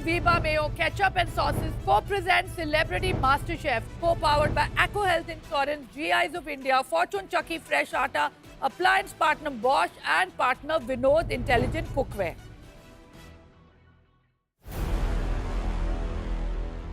Viva Mayo Ketchup and Sauces co-present Celebrity MasterChef, co-powered by Acco Health Insurance, GIs of India, Fortune Chucky Fresh Atta, appliance partner Bosch and partner Vinod Intelligent Cookware.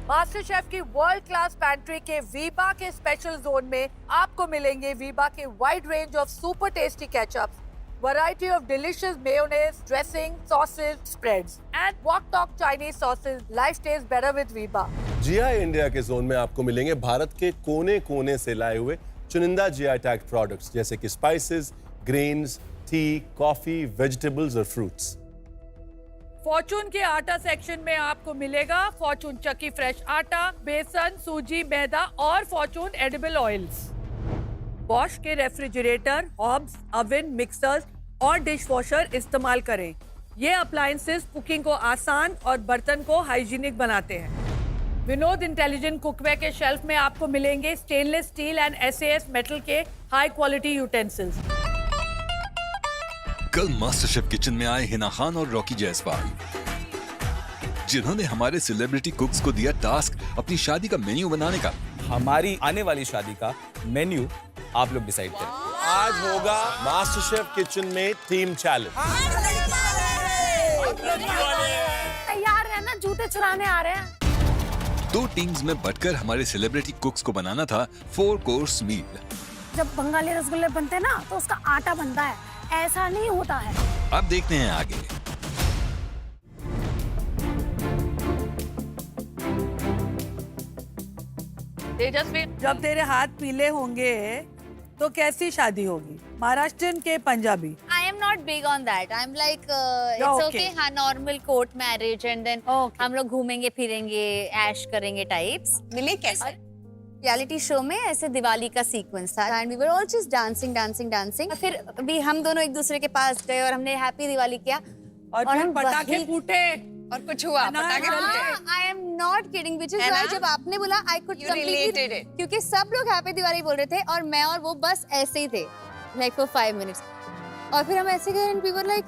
Master chef की world class pantry के वीबा के special zone में आपको मिलेंगे वीबा के wide range of super tasty ketchups, variety of delicious mayonnaise, dressing, sauces, spreads and Wok Tok Chinese sauces. Life taste better with Veeba. GI India के zone में आपको मिलेंगे भारत के कोने-कोने से लाए हुए चुनिंदा जीआई टैग प्रोडक्ट्स जैसे कि spices, grains, T, coffee, vegetables और फ्रूट्स. फॉर्चून के आटा सेक्शन में आपको मिलेगा फॉर्चून चक्की फ्रेश आटा, बेसन, सूजी, मैदा और फॉर्चून एडिबल ऑयल्स. बॉश के रेफ्रिजरेटर, हॉब्स, ओवन, मिक्सर्स और डिश वॉशर इस्तेमाल करें. ये अप्लायंसेस कुकिंग को आसान और बर्तन को हाइजीनिक बनाते हैं. विनोद इंटेलिजेंट कुकवेयर के शेल्फ में आपको मिलेंगे stainless steel and SAS metal के हाई क्वालिटी यूटेंसिल्स. कल मास्टर शेफ किचन में आए हिना खान और रॉकी जायसवाल, जिन्होंने हमारे सेलिब्रिटी कुक्स को दिया टास्क अपनी शादी का मेन्यू बनाने का. हमारी आने वाली शादी का मेन्यू आप लोग डिसाइड करें. आज होगा मास्टर शेफ किचन में टीम चैलेंज. तैयार रहना, जूते चुराने आ रहे हैं. 2 टीम्स में बटकर हमारे सेलिब्रिटी कुक्स को बनाना था 4 कोर्स मील. जब बंगाली रसगुल्ले बनते हैं ना तो उसका आटा बनता है, ऐसा नहीं होता है. अब देखते हैं आगे. तेजस्वी, जब तेरे हाथ पीले होंगे तो कैसी शादी होगी? महाराष्ट्रन के Punjabi? I am not big on that. I'm like it's okay. हाँ, normal court marriage and then हम लोग घूमेंगे फिरेंगे, ऐश करेंगे टाइप्स. मिले कैसे? रियलिटी शो में ऐसे दिवाली का सीक्वेंस था and we were all just dancing. फिर भी हम दोनों एक दूसरे के पास गए और हमने हैप्पी दिवाली किया और हम पटाखे फूटे और कुछ हुआ. पटाखे फूटे. आई am not kidding, which is why जब आपने बोला आई कुड कंप्लीटली, क्योंकि सब लोग हैप्पी दिवाली बोल रहे थे और मैं और वो बस ऐसे ही थे लाइक फॉर 5 मिनट्स. और फिर हम ऐसे गए एंड वी वर लाइक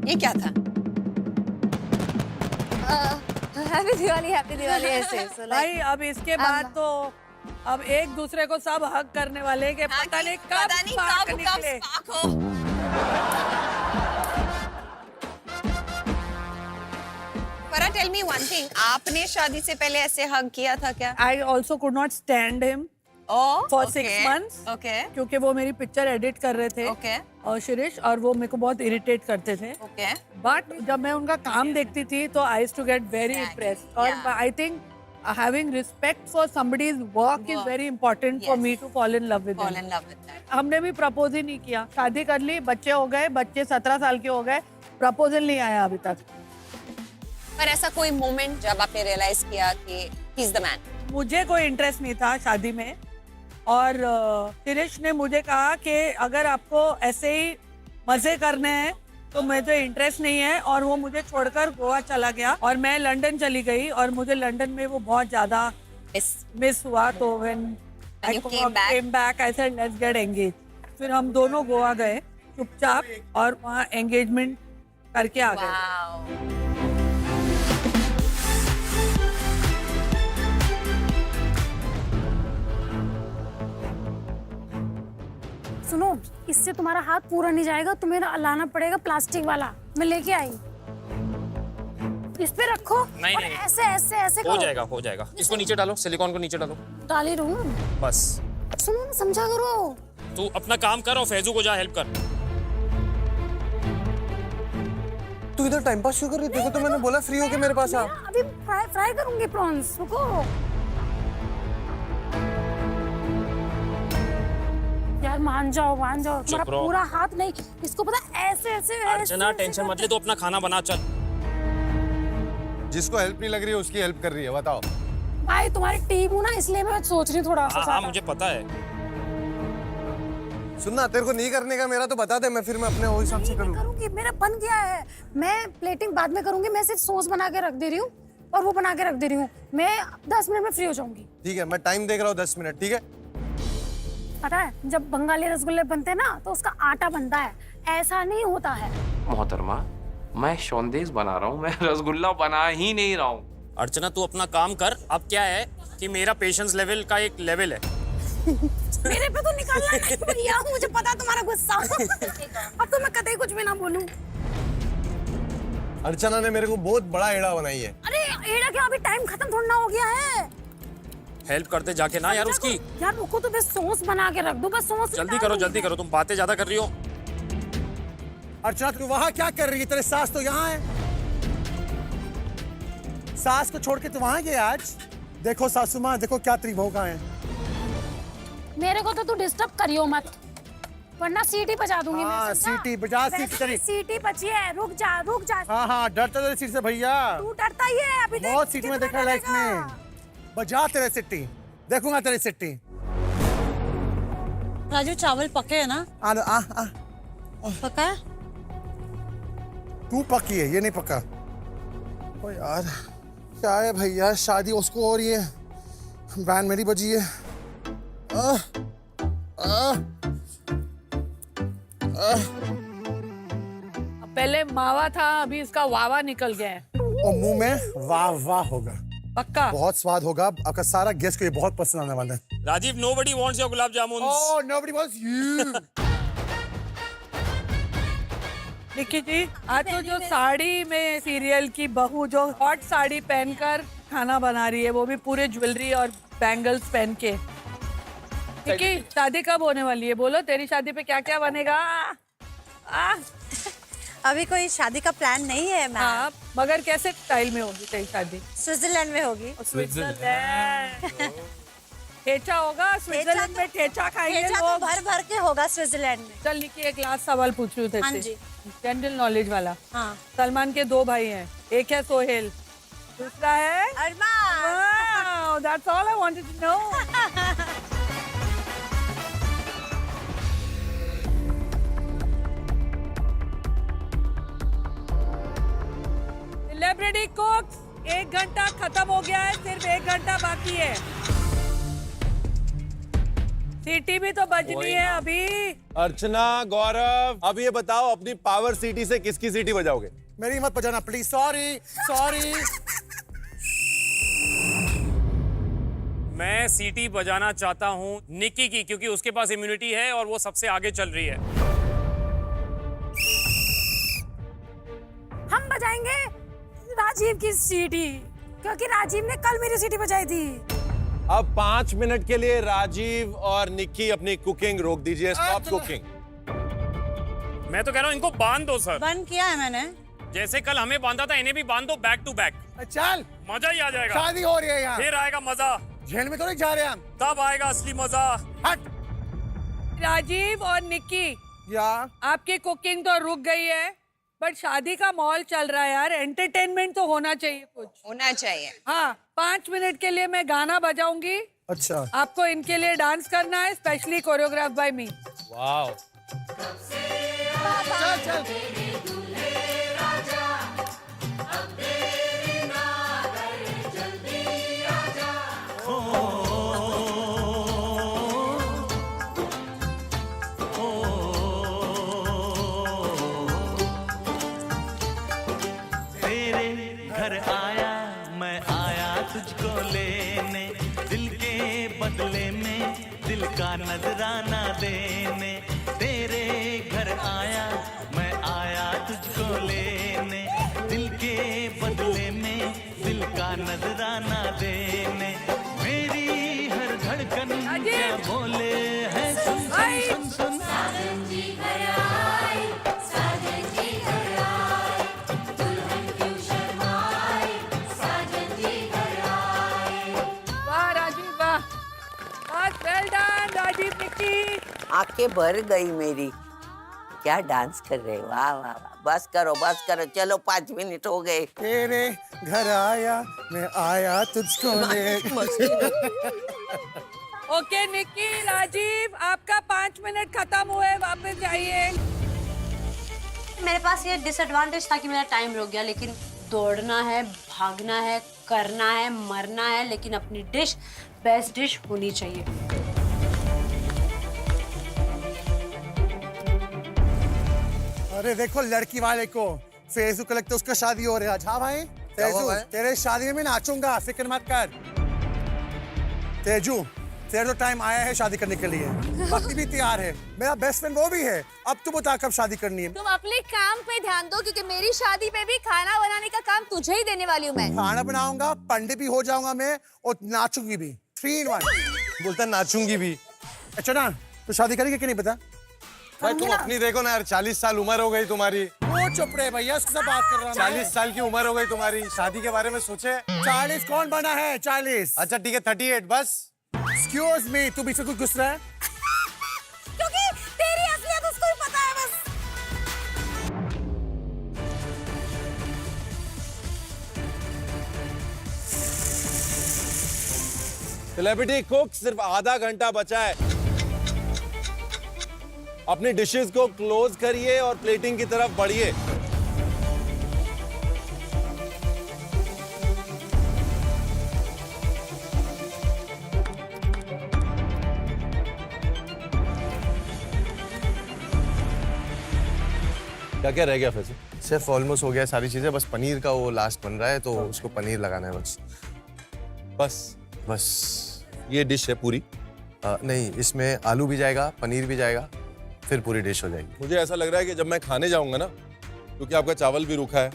ये क्या था? हैप्पी दिवाली ऐसे. So भाई अब इसके बाद तो अब एक दूसरे को सब हक करने वाले के पता नहीं कब स्पार्क निकले. Farah, tell me one thing. आपने शादी से पहले ऐसे हग किया था क्या? I also could not stand him for 6 months. Okay. क्योंकि वो मेरी पिक्चर एडिट कर रहे थे. Okay. और शिरीष, और वो मेरे को बहुत इरिटेट करते थे. Okay. बट जब मैं उनका काम देखती थी तो I used to get very impressed. और I think having respect for somebody's work is very important for me to fall in love with them. Fall in love with that. हमने भी प्रपोज ही नहीं किया. शादी कर ली, बच्चे हो गए, बच्चे 17 साल के हो गए, प्रपोजल नहीं आया अभी तक. पर ऐसा कोई मोमेंट जब आपने रियलाइज किया कि ही इज द मैन? मुझे कोई इंटरेस्ट नहीं था शादी में. और शिरीष ने मुझे कहा कि अगर आपको ऐसे ही मजे करने हैं तो मुझे इंटरेस्ट नहीं है. और वो मुझे छोड़कर गोवा चला गया और मैं लंदन चली गई और मुझे लंदन में वो बहुत ज्यादा मिस हुआ. तो when I came back I said let's get engage. फिर हम दोनों गोवा गए चुपचाप और वहाँ एंगेजमेंट करके आ गए. सुनो, इससे तुम्हारा हाथ पूरा नहीं जाएगा, तुम्हें लाना पड़ेगा प्लास्टिक वाला. मैं लेके आई. इस पे रखो. नहीं, और नहीं. ऐसे हो जाएगा. इसको नीचे डालो, सिलिकॉन को नीचे डालो. डाल ही रहूं. बस. सुनो ना, समझा करो. तू अपना काम कर और फैजू को जा हेल्प कर. तू इधर टाइम पास क्यों कर रही है? देखो तो मैंने बोला फ्री होके मेरे पास आ. अभी फ्राई करूंगी प्रॉन्स. रुको यार, मान जाओ. तुम्हारा पूरा हाथ नहीं. इसको पता ऐसे अर्चना, टेंशन मत ले, तो अपना खाना बना. चल. जिसको हेल्प नहीं लग रही है उसकी हेल्प कर रही है. बताओ भाई, तुम्हारी टीम हूँ ना, इसलिए मैं सोच रही हूँ थोड़ा. हाँ, मुझे पता है. सुनना, तेरे को नहीं करने का मेरा तो बता दे, मैं अपने वो हिसाब से करूंगी. मेरा बन गया है. मैं प्लेटिंग बाद में करूंगी. मैं सिर्फ सॉस बना के रख दे रही हूँ और वो बना के रख दे रही हूँ. मैं 10 मिनट में फ्री हो जाऊंगी. ठीक है, मैं टाइम देख रहा हूँ 10 मिनट. ठीक है. पता है, जब बंगाली रसगुल्ले बनते हैं ना तो उसका आटा बनता है, ऐसा नहीं होता है. मोहतरमा, मैं शोंदेश बना रहा हूँ, मैं रसगुल्ला बना ही नहीं रहा हूँ। अर्चना तू अपना काम कर। अब क्या है कि मेरा पेशेंस लेवल का एक लेवल है। मेरे पे तो निकालना नहीं भैया, मुझे पता तुम्हारा गुस्सा। अब तो मैं कतई कुछ भी ना बोलूं। अर्चना ने मेरे को बहुत बड़ा एड़ा बनाई है। अरे एड़ा क्या, अभी टाइम खत्म थोड़ा ना हो गया है। हेल्प करते जाके ना यार उसकी। यार रुको तो बस सॉस बना के रख दो, बस सॉस जल्दी करो, तुम बातें ज्यादा कर रही हो। अर्चना तू वहाँ क्या कर रही है? तेरे सास तो यहाँ है। सास को छोड़ के तू वहाँ गया आज? देखो सासू माँ, देखो क्या त्रिभोगा है। मेरे को तो तू डिस्टर्ब करियो मत, वरना सीटी बजा दूंगी हाँ, मैं। सीटी बजा, सीटी करी। सीटी बची है, रुक जा रुक जा। हाँ डरता तेरे सीट से भैया। तू डरता ही है अभी। बहुत सीट में देखा लाइफ में। बजा तेरे सिट्टी, देखूंगा तेरी सिट्टी। राजू चावल पके है ना? पका है? तू पकी है, ये नहीं पका। ओ यार क्या है भैया, शादी उसको हो रही है, बैंड मेरी बजी है। पहले मावा था, अभी इसका वावा निकल गया है। और मुंह में वाह वाह होगा, पक्का बहुत स्वाद होगा। आपका सारा गेस्ट को ये बहुत पसंद आने वाला है। Rajiv, nobody wants your gulab jamun. Oh, nobody wants you. Nikki जी, आज तो जो साड़ी में सीरियल की बहू जो हॉट साड़ी पहनकर खाना बना रही है, वो भी पूरे ज्वेलरी और बैंगल्स पहन के। निक्की, शादी कब होने वाली है? बोलो, तेरी शादी पे क्या क्या बनेगा? अभी कोई शादी का प्लान नहीं है मैम। हाँ, मगर कैसे स्टाइल में होगी तेरी शादी? स्विट्जरलैंड में होगी। स्विट्जरलैंड ठेचा होगा, स्विट्जरलैंड में ठेचा खाएंगे ठेचा तो लोग। भर भर के होगा स्विट्जरलैंड में। चल निक्की, एक लास्ट सवाल पूछ रही हूँ हाँ तेरे जी। से, जनरल नॉलेज वाला। हाँ। सलमान के 2 भाई हैं, एक है सोहेल, दूसरा है अरमान। That's all I wanted to know. Celebrity कुक्स, 1 घंटा खत्म हो गया है, सिर्फ 1 घंटा बाकी है। सीटी भी तो बजनी है अभी। अर्चना, गौरव, अब ये बताओ अपनी पावर सीटी से किसकी सीटी बजाओगे? मेरी मत बजाना प्लीज, सॉरी सॉरी। मैं सीटी बजाना चाहता हूँ निक्की की, क्योंकि उसके पास इम्यूनिटी है और वो सबसे आगे चल रही है। हम बजाएंगे राजीव की सीटी, क्योंकि राजीव ने कल मेरी सीटी बजाई थी। अब 5 मिनट के लिए राजीव और निक्की अपनी कुकिंग रोक दीजिए। Stop cooking. मैं तो कह रहा हूँ इनको बांध दो सर। बंद किया है मैंने। जैसे कल हमें बांधा था, इन्हें भी बांध दो बैक टू बैक। चल, मजा ही आ जाएगा। शादी हो रही है यहाँ, फिर आएगा मजा। जेल में तो नहीं जा रहे हम। तब आएगा असली मजा। हट। राजीव और निक्की, या आपकी कुकिंग तो रुक गई है, बट शादी का माहौल चल रहा है यार, एंटरटेनमेंट तो होना चाहिए, कुछ होना चाहिए। हाँ, 5 मिनट के लिए मैं गाना बजाऊंगी। अच्छा, आपको इनके लिए डांस करना है, स्पेशली कोरियोग्राफ बाय मी। वाह। चल चल। घर आया, मैं आया तुझको लेने, दिल के बदले में दिल का नजराना देने। तेरे घर आया, मैं आया तुझको लेने, दिल के बदले में दिल का नजराना देने। मेरी हर धड़कन क्या बोले है, सुन सुन सुन सुन। Well done Rajeev, Nikki. आंखें भर गई मेरी। क्या डांस कर रहे हो, वाह वाह वाह। बस करो चलो, 5 मिनट हो गए। तेरे घर आया, मैं आया तुझको ले। ओके निक्की, राजीव, आपका 5 मिनट खत्म हुए, वापस जाइए। मेरे पास ये डिसएडवांटेज था कि मेरा टाइम रुक गया, लेकिन दौड़ना है, भागना है, करना है, मरना है, लेकिन अपनी डिश बेस्ट डिश होनी चाहिए। अरे देखो लड़की वाले को, फेसू को लगता है उसका शादी हो रहा है आज। हाँ भाई तेजू, तेरे शादी में मैं नाचूंगा, फिक्र मत कर। तेजू, तेरा तो टाइम आया है शादी करने के लिए। पति भी तैयार है, मेरा बेस्ट फ्रेंड वो भी है। अब तू बता कब शादी करनी है? तुम अपने काम पे ध्यान दो, क्योंकि मेरी शादी पे भी खाना बनाने का काम तुझे ही देने वाली हूँ मैं। खाना बनाऊंगा, पंडित भी हो जाऊंगा मैं, और नाचूंगी भी। 3 in 1। बोलता नाचूंगी भी। अच्छा ना, तो शादी करेंगे कि नहीं पता? भाई तुम अपनी देखो ना यार, 40 साल उम्र हो गई तुम्हारी। वो चुप रहे भैया, उसके साथ बात कर रहा हूँ। 40 साल की उम्र हो गई तुम्हारी, शादी के बारे में सोचे? 40 कौन बना है? 40। अच्छा ठीक है 38 बस। Excuse me, तू बीच में कुछ घुस रहा है? क्योंकि तेरी असलियत उसको ही पता है बस। सेलिब्रिटी कुक सिर्फ आधा घंटा बचा है। अपनी डिशेस को क्लोज करिए और प्लेटिंग की तरफ बढ़िए। क्या क्या रह गया फैसले? सिर्फ ऑलमोस्ट हो गया सारी चीजें, बस पनीर का वो लास्ट बन रहा है, तो उसको पनीर लगाना है बस। बस ये डिश है पूरी? नहीं, इसमें आलू भी जाएगा, पनीर भी जाएगा, फिर पूरी डिश हो जाएगी। मुझे ऐसा लग रहा है कि जब मैं खाने जाऊंगा ना, क्योंकि आपका चावल भी रूखा है,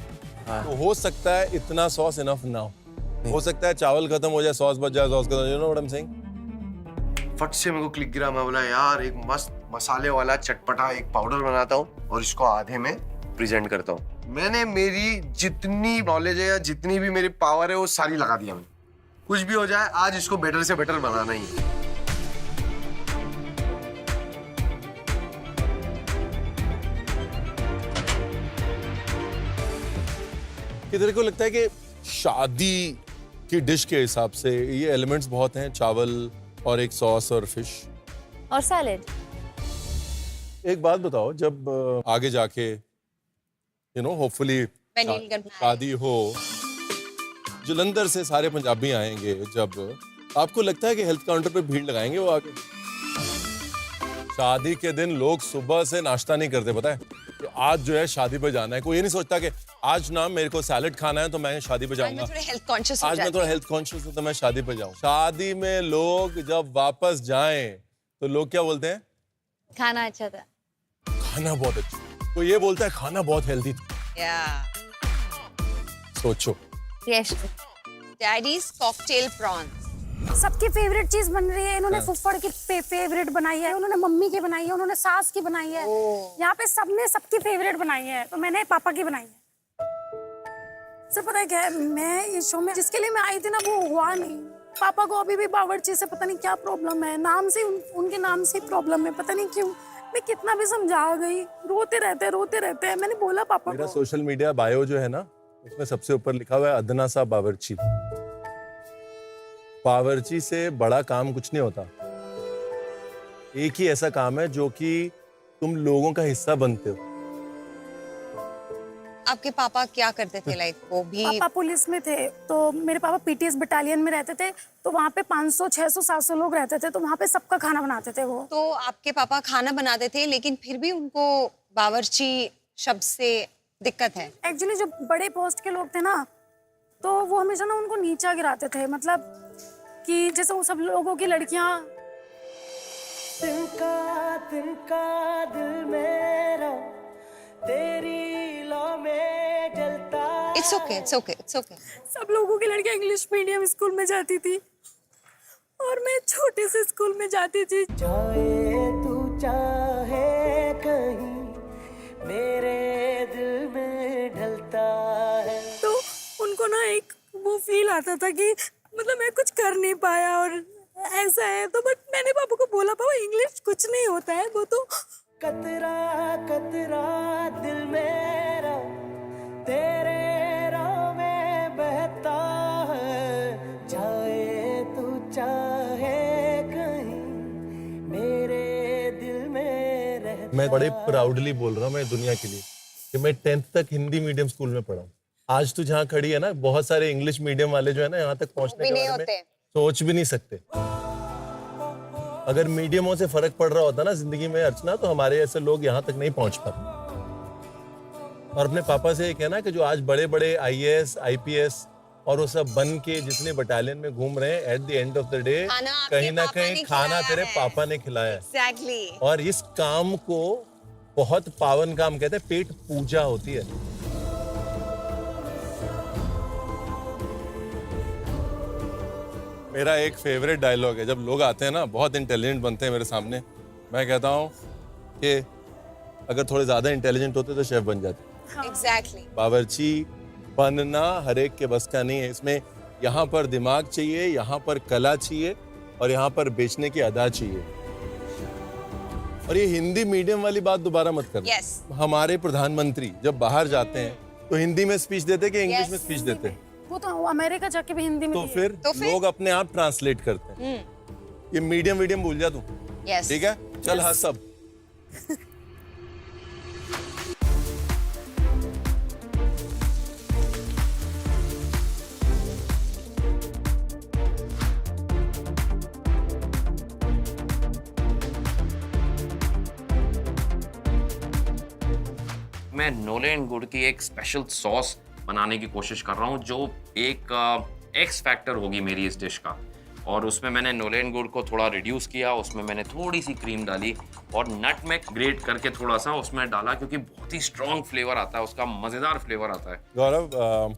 तो हो सकता है इतना सॉस इनफ ना हो सकता है चावल खत्म हो जाए, सॉस बच जाए, सॉस खत्म, you know what I am saying? फट से मेरे को क्लिक गिरा, मैं बोला यार एक मस्त मसाले वाला चटपटा एक पाउडर बनाता हूँ और इसको आधे में प्रेजेंट करता हूँ। मैंने मेरी जितनी नॉलेज है या जितनी भी मेरी पावर है वो सारी लगा दिया मैंने। कुछ भी हो जाए, आज इसको बेटर से बेटर बनाना ही है। कि तेरे को लगता है कि शादी की डिश के हिसाब से ये एलिमेंट्स बहुत हैं, चावल और एक सॉस और फिश और सैलेड। एक बात बताओ, जब आगे जाके यू नो होपफुली शादी हो, जलंधर से सारे पंजाबी आएंगे, जब आपको लगता है कि हेल्थ काउंटर पे भीड़ लगाएंगे वो आके? शादी के दिन लोग सुबह से नाश्ता नहीं करते, पता है कि आज जो है शादी पे जाना है। कोई ये नहीं सोचता कि आज ना मेरे को सैलेड खाना है तो मैं शादी पे जाऊंगा, आज मैं थोड़ा हेल्थ कॉन्शियस हूं तो मैं शादी पे जाऊं। शादी में लोग जब वापस जाएं तो लोग क्या बोलते हैं? खाना अच्छा था, खाना बहुत अच्छा। कोई ये बोलता है खाना बहुत हेल्दी था। सोचो। यस, डैडीज कॉकटेल प्रॉन्स सबकी फेवरेट चीज बन रही है। इन्होंने फुफ्फड़ की फेवरेट बनाई है, उन्होंने मम्मी की बनाई है, उन्होंने सास की बनाई है। यहाँ पे सबने सबकी फेवरेट बनाई है, तो मैंने पापा की बनाई है। सर पता है क्या है, मैं इस शो में जिसके लिए मैं आई थी ना वो हुआ नहीं। पापा को अभी भी बावर्ची से पता नहीं क्या प्रॉब्लम है, नाम से उनके नाम से प्रॉब्लम है, पता नहीं क्यों। मैं कितना भी समझा गई, रोते रहते हैं। मैंने बोला पापा मेरा को। सोशल मीडिया बायो जो है ना, उसमें सबसे ऊपर लिखा हुआ है अदना सा बावर्ची। बावर्ची से बड़ा काम कुछ नहीं होता। एक ही ऐसा काम है जो कि तुम लोगों का हिस्सा बनते हो। आपके पापा क्या करते थे? लाइक वो भी पापा पुलिस में थे, तो मेरे पापा पीटीएस बटालियन में रहते थे, तो वहाँ पे 500, 600, 700 लोग रहते थे, तो वहाँ पे सबका खाना बनाते थे वो। तो आपके पापा खाना बनाते थे, लेकिन फिर भी उनको बावर्ची शब्द से दिक्कत है। एक्चुअली जो बड़े पोस्ट के लोग थे ना, तो वो हमेशा ना उनको नीचा गिराते थे। मतलब कि जैसे वो सब लोगों की लड़कियां तिनका दिल मेरा तेरी लो में जलता। It's okay. सब लोगों की लड़कियां इंग्लिश मीडियम स्कूल में जाती थी और मैं छोटे से स्कूल में जाती थी। जाए तू चाहे कहीं मेरे दिल में ढलता है। तो उनको ना एक वो फील आता था कि मतलब मैं कुछ कर नहीं पाया और ऐसा है। तो बट मैंने पापा को बोला, पापा इंग्लिश कुछ नहीं होता है, वो तो कतरा कतरा दिल मेरा तेरे राह में बहता है। जाए तू चाहे कहीं मेरे दिल में रहता। मैं बड़े प्राउडली बोल रहा हूँ मैं दुनिया के लिए कि मैं 10th तक हिंदी मीडियम स्कूल में पढ़ा हूँ। आज तू जहाँ खड़ी है ना, बहुत सारे इंग्लिश मीडियम वाले जो है ना, यहाँ तक पहुँचने के बारे में सोच भी नहीं सकते। अगर मीडियमों से फर्क पड़ रहा होता ना जिंदगी में अर्चना, तो हमारे ऐसे लोग यहाँ तक नहीं पहुँच पाते। और अपने पापा से ये कहना कि जो आज बड़े बड़े IAS IPS और वो सब बन के जितने बटालियन में घूम रहे हैं, at the end of the day कहीं ना कहीं खाना तेरे पापा ने खिलाया है। Exactly. और इस काम को बहुत पावन काम कहते हैं, पेट पूजा होती है। मेरा एक फेवरेट डायलॉग है, जब लोग आते हैं ना बहुत इंटेलिजेंट बनते हैं मेरे सामने, मैं कहता हूँ कि अगर थोड़े ज्यादा इंटेलिजेंट होते तो शेफ बन जाते। Exactly. बावर्ची बनना हर एक के बस का नहीं है। इसमें यहाँ पर दिमाग चाहिए, यहाँ पर कला चाहिए और यहाँ पर बेचने की अदा चाहिए। और ये हिंदी मीडियम वाली बात दोबारा मत करना। Yes. हमारे प्रधानमंत्री जब बाहर जाते हैं तो हिंदी में स्पीच देते कि इंग्लिश में स्पीच देते हैं? वो तो अमेरिका जाके भी हिंदी में तो फिर लोग अपने आप ट्रांसलेट करते हैं। ये मीडियम भूल जा तू। Yes. ठीक है, चल हाँ सब। मैं नोलेन गुड़ की एक स्पेशल सॉस बनाने की कोशिश कर रहा हूँ जो एक एक्स फैक्टर होगी मेरी इस डिश का। और उसमें मैंने नोलेन गुड़ को थोड़ा रिड्यूस किया, उसमें मैंने थोड़ी सी क्रीम डाली और नटमेग ग्रेट करके थोड़ा सा उसमें डाला, क्योंकि बहुत ही स्ट्रॉन्ग फ्लेवर आता है उसका, मज़ेदार फ्लेवर आता है। गौरव,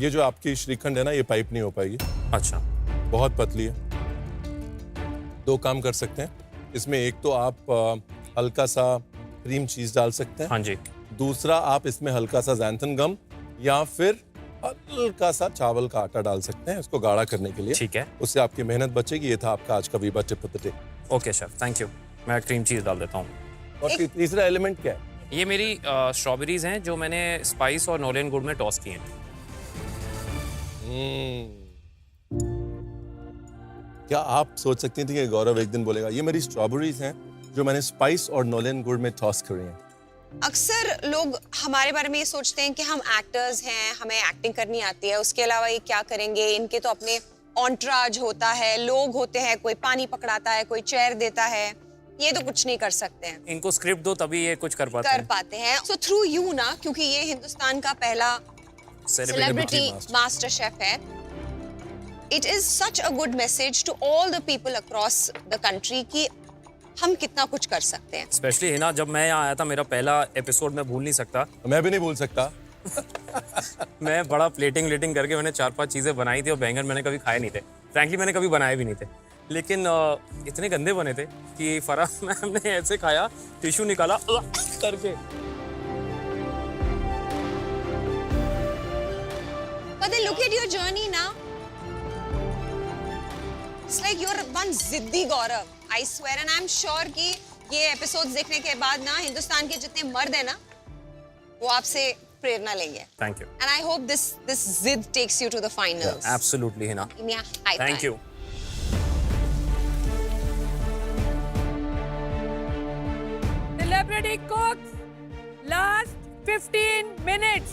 ये जो आपकी श्रीखंड है ना, ये पाइप नहीं हो पाएगी। अच्छा, बहुत पतली है। दो काम कर सकते हैं इसमें, एक तो आप हल्का सा क्रीम चीज डाल सकते हैं। हाँ जी। दूसरा आप इसमें हल्का सा ज़ैंथन गम या फिर हल्का सा चावल का आटा डाल सकते हैं इसको गाढ़ा करने के लिए। ठीक है, उससे आपकी मेहनत बचेगी। ये था आपका आज का Veeba tip of the day. Okay chef, thank you. मैं क्रीम चीज डाल देता हूँ। और तीसरा एलिमेंट क्या है? ये मेरी स्ट्रॉबेरीज हैं जो मैंने स्पाइस और नोलेन गुड़ में टॉस किए हैं। क्या आप सोच सकती थी कि गौरव एक दिन बोलेगा ये मेरी स्ट्रॉबेरीज हैं जो मैंने स्पाइस और नोलेन गुड़ में टॉस करी हैं? अक्सर लोग हमारे बारे में ये सोचते हैं कि हम एक्टर्स हैं, हमें एक्टिंग करनी आती है, उसके अलावा ये क्या करेंगे, इनके तो अपने ऑन्ट्राज होता है, लोग होते हैं, कोई पानी पकड़ाता है, कोई चेयर देता है, ये तो कुछ नहीं कर सकते हैं। इनको स्क्रिप्ट दो तभी ये कुछ कर पाते हैं। सो थ्रू यू ना, क्योंकि ये हिंदुस्तान का पहला सेलिब्रिटी मास्टर शेफ है, it is such a good message to all the people across the country कि हम कितना कुछ कर सकते हैं। स्पेशली हिना, जब मैं यहाँ आया था मेरा पहला एपिसोड मैं भूल नहीं सकता। मैं भी नहीं भूल सकता। मैं बड़ा प्लेटिंग करके मैंने 4-5 चीजें बनाई थी और बैंगन मैंने कभी खाए नहीं थे। फ्रैंकली मैंने कभी बनाए भी नहीं थे, लेकिन इतने गंदे बने थे कि फराह मैम ने ऐसे खाया, टिश्यू निकाला करके। But then look at your journey now. It's like you're one जिद्दी गौरव, I swear, and I'm sure कि ये एपिसोड्स देखने के बाद ना हिंदुस्तान के जितने मर्द हैं ना, वो आपसे प्रेरणा लेंगे। Thank you. And I hope this जिद takes you to the finals. Yeah, absolutely, Hina. Yeah, high Thank five. you. Celebrity cooks, last 15 minutes.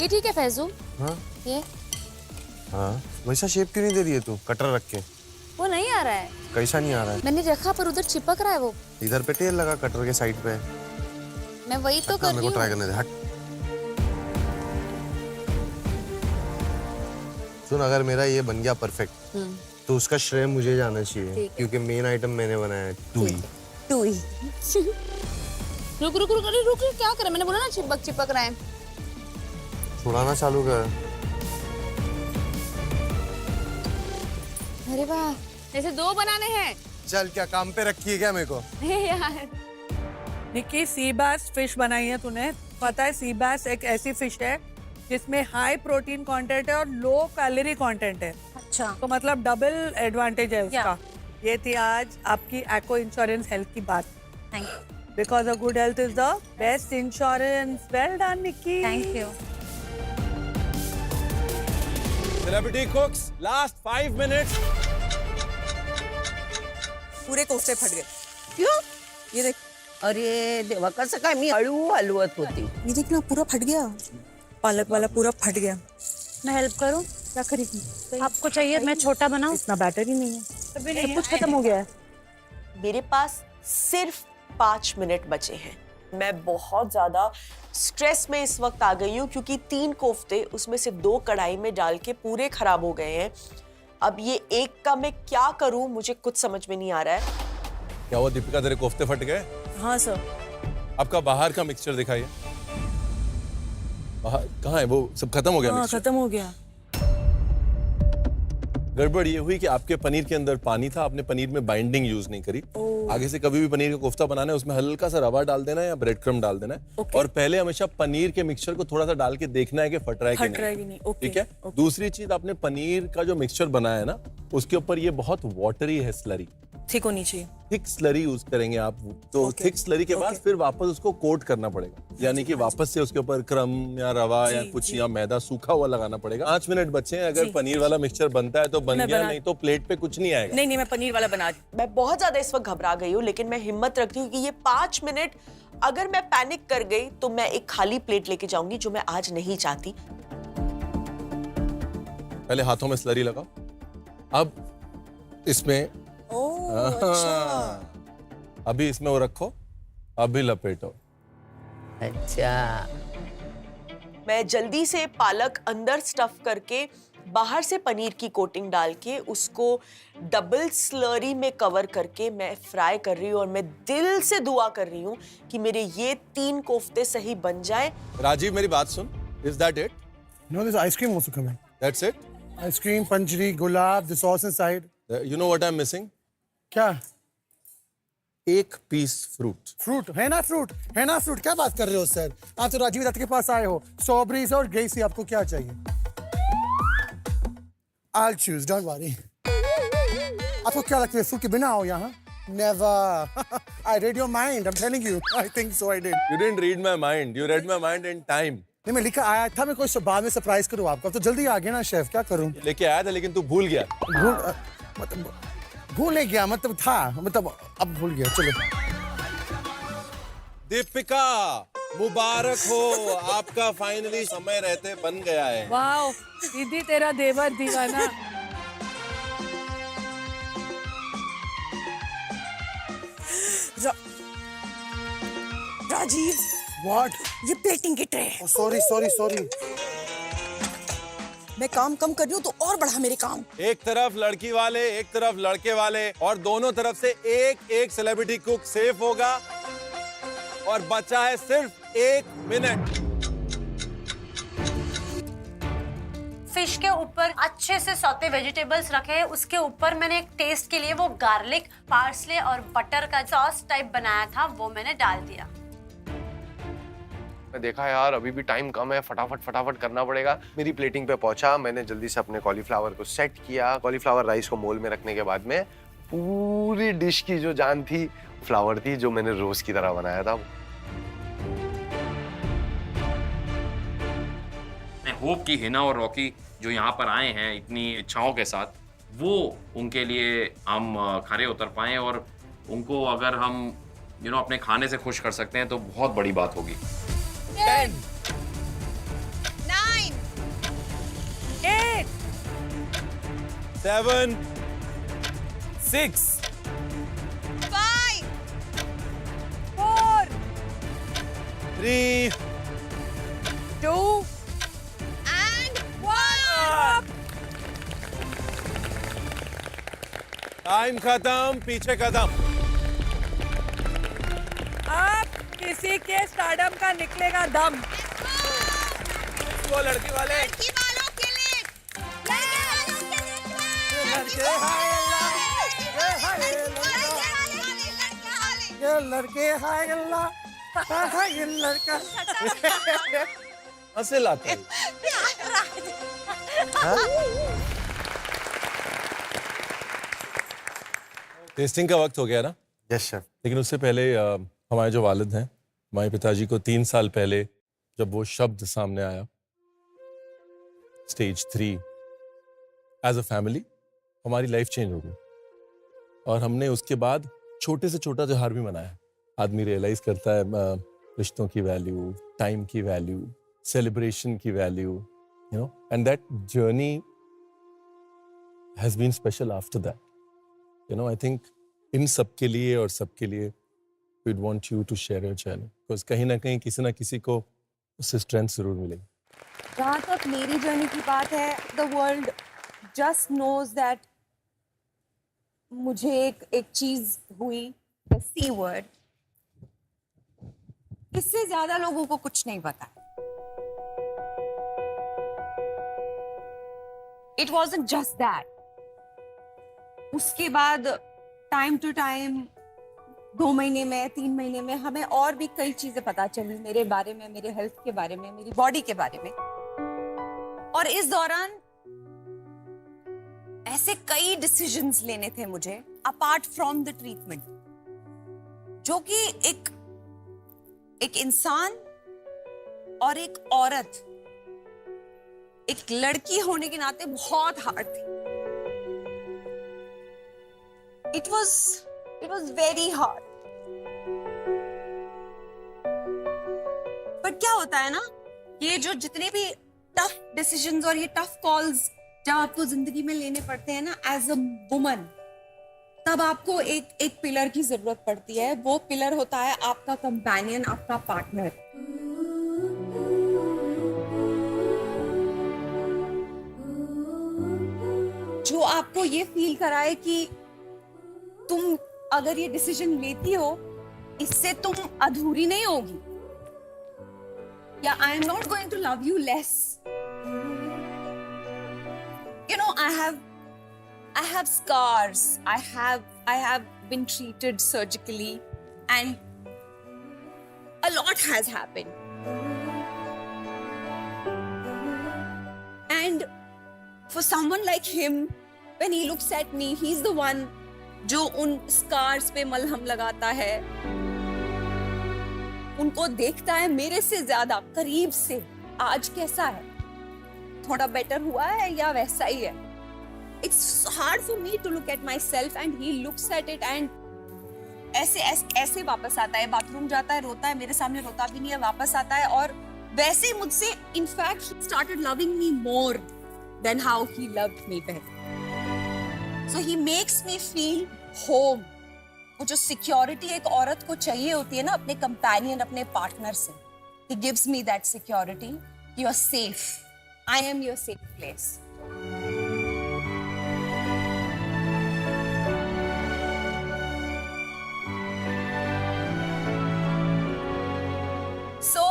ये ठीक है फैजू? हाँ ये हाँ, वैसा शेप क्यों नहीं दे रही है तू कटर रख के? वो नहीं आ रहा है। कैसा नहीं आ रहा है? मैंने रखा पर उधर चिपक रहा है वो। इधर पे तेल लगा कटर के साइड पे। मैं वही तो कर रही मेरे को ट्राई हूँ। करने दे, हट। सुन, अगर मेरा ये बन गया परफेक्ट तो उसका श्रेय मुझे जाना चाहिए, क्योंकि मेन आइटम मैंने बनाया है। तू ही रुक रुक रुक, अरे रुक, क्या करे? मैंने बोला ना चिपक रहा है। छुड़ाना चालू कर। अरे वाह, जैसे 2 बनाने हैं। चल, क्या काम पे रखी है क्या मेरे को? यार निक्की, सी बैस फिश बनाई है तूने। पता है सी बैस एक ऐसी फिश है जिसमें हाई प्रोटीन कंटेंट है और लो कैलोरी कंटेंट है। अच्छा, तो मतलब डबल एडवांटेज है उसका। ये थी आज आपकी एको इंश्योरेंस हेल्थ की बात। Thank you. Because a good health is the best insurance. Well done Nikki. Thank you. Celebrity cooks, last 5 minutes. पूरे कोफ्ते फट गए। क्यों? ये देख। अरे देवा, कसं काय मी हलवत होती। ये देख ना, पूरा फट गया। पालक वाला पूरा फट गया। मैं हेल्प करूं? क्या खरीदना आपको चाहिए? मैं छोटा बनाऊं? इतना बैटर ही नहीं है, सब कुछ खत्म हो गया है। मेरे पास सिर्फ 5 मिनट बचे हैं। मैं बहुत ज्यादा स्ट्रेस में इस वक्त आ गई हूँ क्योंकि 3 कोफ्ते उसमें से 2 कढ़ाई में डाल के पूरे खराब हो गए हैं। अब ये एक का मैं क्या करूं, मुझे कुछ समझ में नहीं आ रहा है। क्या हुआ दीपिका, तेरे कोफ्ते फट गए? हाँ सर। आपका बाहर का मिक्सचर दिखाइए। बाहर कहाँ है वो? सब खत्म हो गया? हाँ, मिक्सचर खत्म हो गया। गड़बड़ ये हुई कि आपके पनीर के अंदर पानी था, आपने पनीर में बाइंडिंग यूज नहीं करी। आगे से कभी भी पनीर का कोफ्ता बनाना है उसमें हल्का सा रवा डाल देना है या ब्रेड क्रम्ब डाल देना है। और पहले हमेशा पनीर के मिक्सचर को थोड़ा सा डाल के देखना है कि फट रहा है कि नहीं। ठीक है। दूसरी चीज, आपने पनीर का जो मिक्सचर बनाया है ना, उसके ऊपर ये बहुत वाटरी है, स्लरी ठीक होनी चाहिए। थिक स्लरी यूज करेंगे आप, तो थिक स्लरी के बाद फिर वापस उसको कोट करना पड़ेगा, यानी कि वापस से उसके ऊपर क्रम या रवा या कुछ या मैदा सूखा हुआ लगाना पड़ेगा। 5 मिनट बचे हैं, अगर पनीर वाला मिक्सचर बनता है तो बन गया, नहीं तो प्लेट पे कुछ नहीं आएगा। नहीं, मैं पनीर वाला बना। मैं बहुत ज्यादा इस वक्त घबरा गई हूँ, लेकिन मैं हिम्मत रखती हूँ कि ये 5 मिनट अगर मैं पैनिक कर गई तो मैं एक खाली प्लेट लेके जाऊंगी, जो मैं आज नहीं चाहती। पहले हाथों में स्लरी लगाओ, अब इसमें अभी इसमें वो रखो, अभी लपेटो। अच्छा, मैं जल्दी से पालक अंदर स्टफ करके बाहर से पनीर की कोटिंग डाल के उसको डबल स्लरी में कवर करके मैं फ्राई कर रही हूँ और मैं दिल से दुआ कर रही हूँ कि मेरे ये 3 कोफ्ते सही बन जाएं। राजीव मेरी बात सुन, is that it? No, there's ice cream also coming. That's it? Ice cream, panjri, gulab, the sauce inside. You know what I'm missing? क्या? एक पीस फ्रूट। फ्रूट है ना, फ्रूट है ना, फ्रूट क्या बात कर रहे हो सर? आप तो राजीव दत्त के पास आए हो, स्ट्रॉबेरीज और ग्रेसी, आपको क्या चाहिए? I'll choose, don't worry. आपको क्या लगता है फ्रूट के बिना आओ यहाँ? Never. I read your mind. I'm telling you. I think so. I did. You didn't read my mind. You read my mind in time. नहीं, मैं लिखा आया था, मैं कोई बाद में सरप्राइज करूँ आपको। अब तो जल्दी आ गया ना शेफ, क्या करूँ? लेके आया था लेकिन तू भूल गया। भूल नहीं गया, मतलब था, मतलब अब भूल गया। चलो। दीपिका, मुबारक हो, आपका फाइनली समय रहते बन गया है। वाओ, दीदी तेरा देवर दीवाना। राजीव, What? ये प्लेटिंग की ट्रे है। Sorry. मैं काम कम कर रही हूँ तो और बढ़ा मेरे काम। एक तरफ लड़की वाले, एक तरफ लड़के वाले, और दोनों तरफ से एक सेलिब्रिटी कुक सेफ होगा और बचा है सिर्फ 1 मिनट। फिश के ऊपर अच्छे से सौते वेजिटेबल्स रखे हैं, उसके ऊपर मैंने एक टेस्ट के लिए वो गार्लिक, पार्सले और बटर का सॉस टाइप बनाया था, वो मैंने डाल दिया। मैं देखा यार अभी भी टाइम कम है, फटाफट करना पड़ेगा। मेरी प्लेटिंग पे पहुंचा, मैंने जल्दी से अपने कॉलीफ्लावर को सेट किया। कॉलीफ्लावर राइस को मोल में रखने के बाद में पूरी डिश की जो जान थी फ्लावर थी, जो मैंने रोज की तरह बनाया था। मैं होप कि हिना और रॉकी जो यहाँ पर आए हैं इतनी इच्छाओं के साथ, वो उनके लिए हम खरे उतर पाएं, और उनको अगर हम अपने खाने से खुश कर सकते हैं तो बहुत बड़ी बात होगी। 10 9 8 7 6 5 4 3 2 and 1 टाइम खत्म, पीछे कदम। अब किसी के स्टारडम का निकलेगा दम। वो लड़की वाले, लड़की वालों के लिए, ये लड़के हाय अल्लाह, ये लड़का हंसे लाते। टेस्टिंग का वक्त हो गया ना? Yes chef. लेकिन उससे पहले हमारे जो वालिद हैं, हमारे पिताजी को 3 साल पहले जब वो शब्द सामने आया, स्टेज 3, एज अ फैमिली हमारी लाइफ चेंज हो गई, और हमने उसके बाद छोटे से छोटा त्योहार भी मनाया। आदमी रियलाइज करता है रिश्तों की वैल्यू, टाइम की वैल्यू, सेलिब्रेशन की value, and that journey has been special after that. You know, I think इन सब के लिए और सबके लिए we'd want you to share your journey because कहीं ना कहीं किसी ना किसी को उससे strength जरूर मिलेगी. जहाँ तक मेरी जर्नी की बात है, the world just knows that मुझे एक चीज हुई, the C word. इससे ज्यादा लोगों को कुछ नहीं पता. It wasn't just that. उसके बाद टाइम टू टाइम 2 महीने में 3 महीने में हमें और भी कई चीजें पता चली मेरे बारे में, मेरे हेल्थ के बारे में, मेरी बॉडी के बारे में. और इस दौरान ऐसे कई डिसीजंस लेने थे मुझे अपार्ट फ्रॉम द ट्रीटमेंट, जो कि एक इंसान और एक औरत, एक लड़की होने के नाते बहुत हार्ड थी. It was very hard. But क्या होता है ना, ये जो जितने भी टफ डिसीजंस और ये टफ कॉल्स जब आपको जिंदगी में लेने पड़ते हैं ना एज अ वुमन, तब आपको एक पिलर की जरूरत पड़ती है. वो पिलर होता है आपका कंपेनियन, आपका पार्टनर. जो आपको ये फील कराए कि तुम अगर ये डिसीजन लेती हो, इससे तुम अधूरी नहीं होगी, या I am not going to love you less. You know, I have scars. I have been treated surgically, and a lot has happened. And for someone like him, when he looks at me, he's the one जो उन scars पे मलहम लगाता है, उनको देखता है मेरे से ज्यादा करीब से. आज कैसा है, थोड़ा बेटर हुआ है या वैसा ही है. It's hard for me to look at myself and he looks at it and ऐसे वापस आता है, बाथरूम जाता है, रोता है, मेरे सामने रोता भी नहीं है, वापस आता है और वैसे ही मुझसे in fact he started loving me more than how he loved me back. So he makes me feel home. वो जो सिक्योरिटी एक औरत को चाहिए होती है ना अपने कंपेनियन, अपने पार्टनर से, he gives me that security. You are safe. I am your safe place. So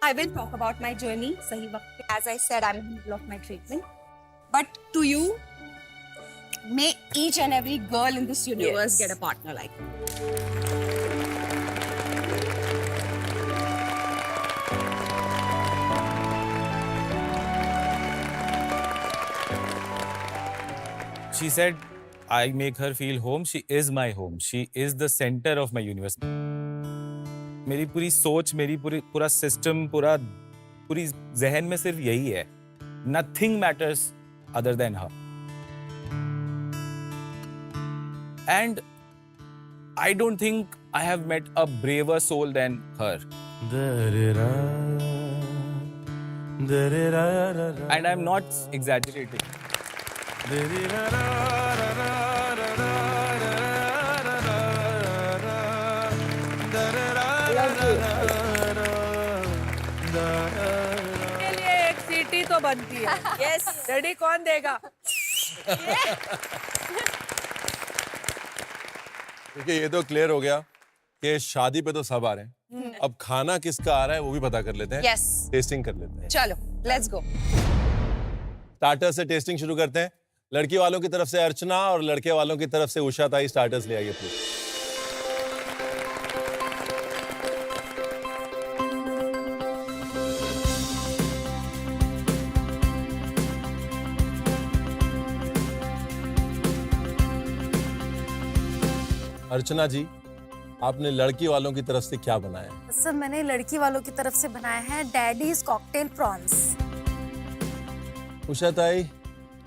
I will talk about my journey. सही वक्त पे, as I said, I'm in the middle of my treatment. But to you, may each and every girl in this universe get a partner like me. She said, I make her feel home. She is my home. She is the center of my universe. मेरी पूरी सोच, मेरी पूरा system, पूरी जहन में सिर्फ यही है. Nothing matters other than her. And I don't think I have met a braver soul than her. And I'm not exaggerating. के लिए एक सीटी तो बनती है. Yes. रेडी कौन देगा? देखिए, ये तो क्लियर हो गया कि शादी पे तो सब आ रहे हैं. अब खाना किसका आ रहा है वो भी पता कर लेते हैं. Yes. टेस्टिंग कर लेते हैं. चलो, let's go. स्टार्टर से टेस्टिंग शुरू करते हैं. लड़की वालों की तरफ से अर्चना और लड़के वालों की तरफ से उषा ताई स्टार्टर्स ले आइए प्लीज. अर्चना जी, आपने लड़की वालों की तरफ से क्या बनाया? सर, मैंने लड़की वालों की तरफ से बनाया है डैडीज कॉकटेल प्रॉन्स. उषा ताई,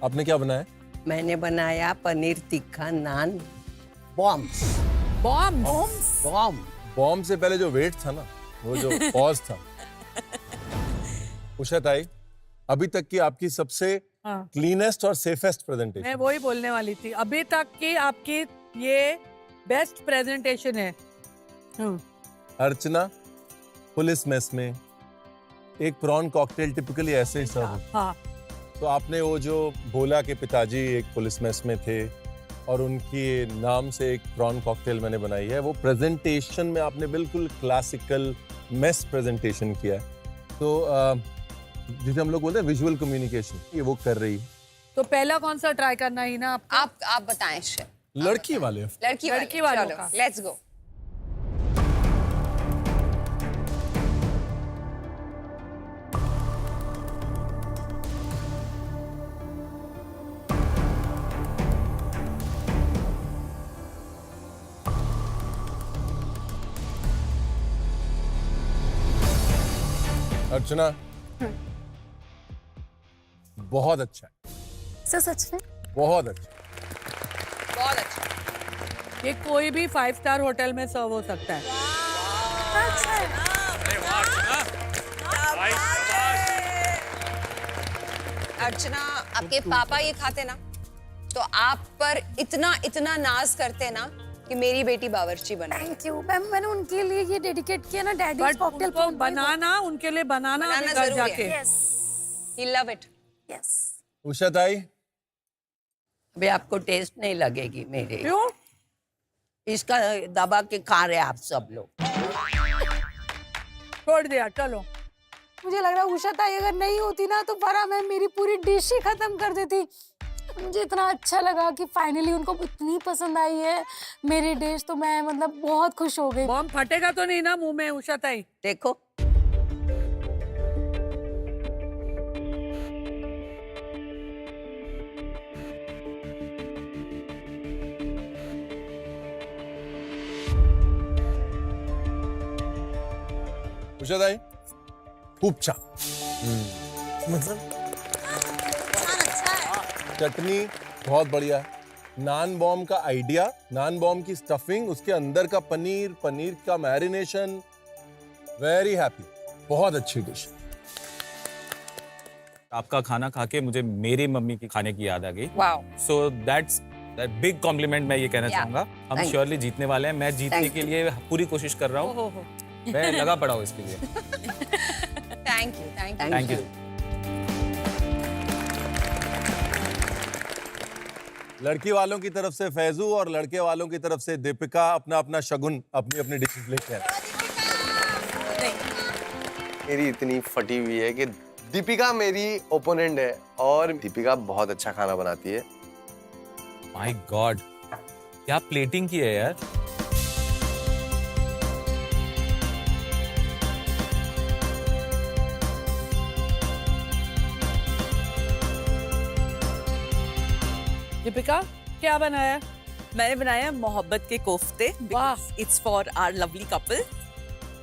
आपने क्या बनाया? मैंने बनाया पनीर तिक्का नान बॉम्ब्स. बॉम्ब से पहले जो वेट था ना, वो जो पॉज था. उषा ताई, अभी तक की आपकी सबसे हाँ। क्लीनेस्ट और सेफेस्ट प्रेजेंटेशन। मैं वही बोलने वाली थी, अभी तक की आपकी ये बेस्ट प्रेजेंटेशन है। अर्चना पुलिस मेस में एक प्रॉन कॉकटेल टिपिकली ऐसे ही सर्व। हाँ। तो आपने वो जो बोला कि पिताजी एक पुलिस मेस में थे और उनकी नाम से एक प्रॉन कॉकटेल मैंने बनाई है, वो प्रेजेंटेशन में आपने बिल्कुल क्लासिकल मेस प्रेजेंटेशन किया है। तो जिसे हम लोग बोलते हैं विजुअल कम्युनिकेशन, ये वो कर रही है। तो पहला कौन सा ट्राई करना ही ना आप बताएं शेफ। लड़की वाले लड़की वालों का। Let's go. अर्चना बहुत अच्छा है। सच में बहुत अच्छा। बहुत अच्छा। ये कोई भी 5 स्टार होटल में सर्व हो सकता है। अर्चना, आपके पापा ये खाते ना तो आप पर इतना इतना नाज करते ना कि मेरी बेटी बावर्ची बने। थैंक यू मैम, मैंने उनके लिए ये डेडिकेट किया ना डैडी कॉकटेल को बनाना, उनके लिए बनाना घर जरूरी जाके। है। He love it. Yes. Usha ताई, अभी आपको टेस्ट नहीं लगेगी मेरे। क्यों? इसका दबा के खा रहे आप सब लोग। छोड़ दिया, चलो। मुझे लग रहा है उषा ताई अगर नहीं होती ना तो फरा मैं मेरी पूरी डिश ही खत्म कर देती। मुझे इतना अच्छा लगा कि फाइनली उनको इतनी पसंद आई है मेरी डिश, तो मैं मतलब बहुत खुश हो गई। बॉम्ब फटेगा तो नहीं ना मुंह में उषा ताई? देखो उषा ताई खूब छान। मतलब चटनी बहुत बढ़िया है। नान बॉम्ब का आइडिया, नान बॉम्ब की स्टफिंग, उसके अंदर का पनीर, पनीर का मैरिनेशन, वेरी हैप्पी। बहुत अच्छी डिश। आपका खाना खा के मुझे मेरी मम्मी के खाने की याद आ गई। Wow. So that's big complement मैं ये कहना चाहूंगा। हम श्योरली जीतने वाले हैं। मैं जीतने के लिए पूरी कोशिश कर रहा हूँ। मैं लगा पड़ा हूँ इसके लिए। Thank you, thank you, thank you. लड़की वालों की तरफ से फैजू और लड़के वालों की तरफ से दीपिका अपना अपना शगुन अपनी अपनी डिशेस लेके आए। मेरी इतनी फटी हुई है कि दीपिका मेरी ओपोनेंट है और दीपिका बहुत अच्छा खाना बनाती है। माय गॉड, क्या प्लेटिंग की है यार। दीपिका क्या बनाया? मैंने बनाया मोहब्बत के कोफ्ते। वाह। It's for our lovely couple.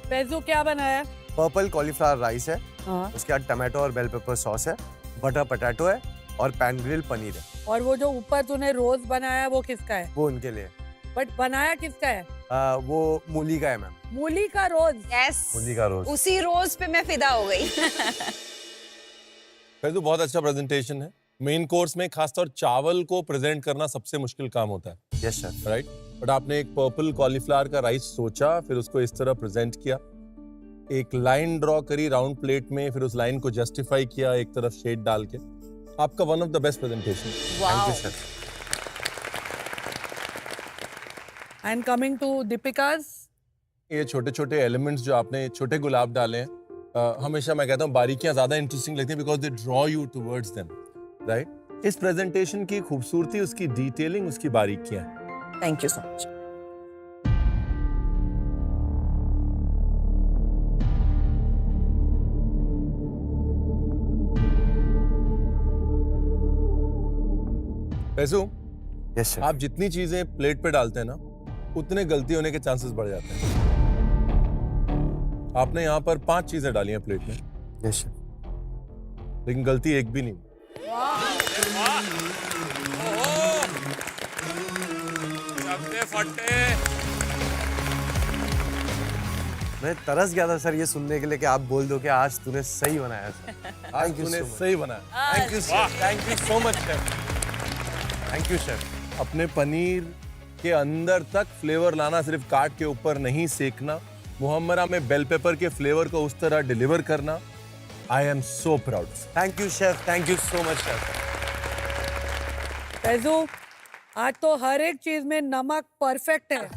Faizu क्या बनाया? पर्पल कॉलीफ्लावर राइस है, हाँ। उसके बाद टमाटो और बेल पेपर सॉस है, बटर पोटैटो है और पैन ग्रिल पनीर है। और वो जो ऊपर तूने रोज बनाया वो किसका है? वो उनके लिए। बट बनाया किसका है? वो मूली का है मैम। मूली का रोज? यस। मूली का रोज। उसी रोज पे मैं फिदा हो गई। फैजू बहुत अच्छा प्रेजेंटेशन है। मेन कोर्स में खासतौर चावल को प्रेजेंट करना सबसे मुश्किल काम होता है। Yes sir. राइट, बट आपने एक पर्पल कॉलीफ्लावर का राइस सोचा, फिर उसको इस तरह प्रेजेंट किया, एक लाइन ड्रॉ करी राउंड प्लेट में, फिर उस लाइन को जस्टिफाई किया एक तरफ शेड डाल के। आपका one of the best presentation. Thank you sir. And coming to दीपिकाज, ये छोटे छोटे एलिमेंट्स जो आपने छोटे गुलाब डाले हैं, हमेशा मैं कहता हूँ बारीकियां ज्यादा इंटरेस्टिंग लगती हैं because they draw you towards them, right. इस प्रेजेंटेशन की खूबसूरती उसकी डिटेलिंग, उसकी बारीकियां। Thank you so much. Faizu, yes sir. आप जितनी चीजें प्लेट पे डालते हैं ना, उतने गलती होने के चांसेस बढ़ जाते हैं। आपने यहाँ पर 5 चीजें डाली हैं प्लेट में। Yes sir. लेकिन गलती एक भी नहीं। मैं तरस गया था सर ये सुनने के लिए कि आप बोल दो कि आज तूने सही बनाया सर। आज तूने सही बनाया। Thank you sir, thank you so much chef. Thank you chef. अपने पनीर के अंदर तक फ्लेवर लाना, सिर्फ काट के ऊपर नहीं सेकना, मुहम्मरा में बेल पेपर के फ्लेवर को उस तरह डिलीवर करना। आई am so proud. Thank you chef, thank you so much chef. Faizu, आज तो हर एक चीज में नमक परफेक्ट है।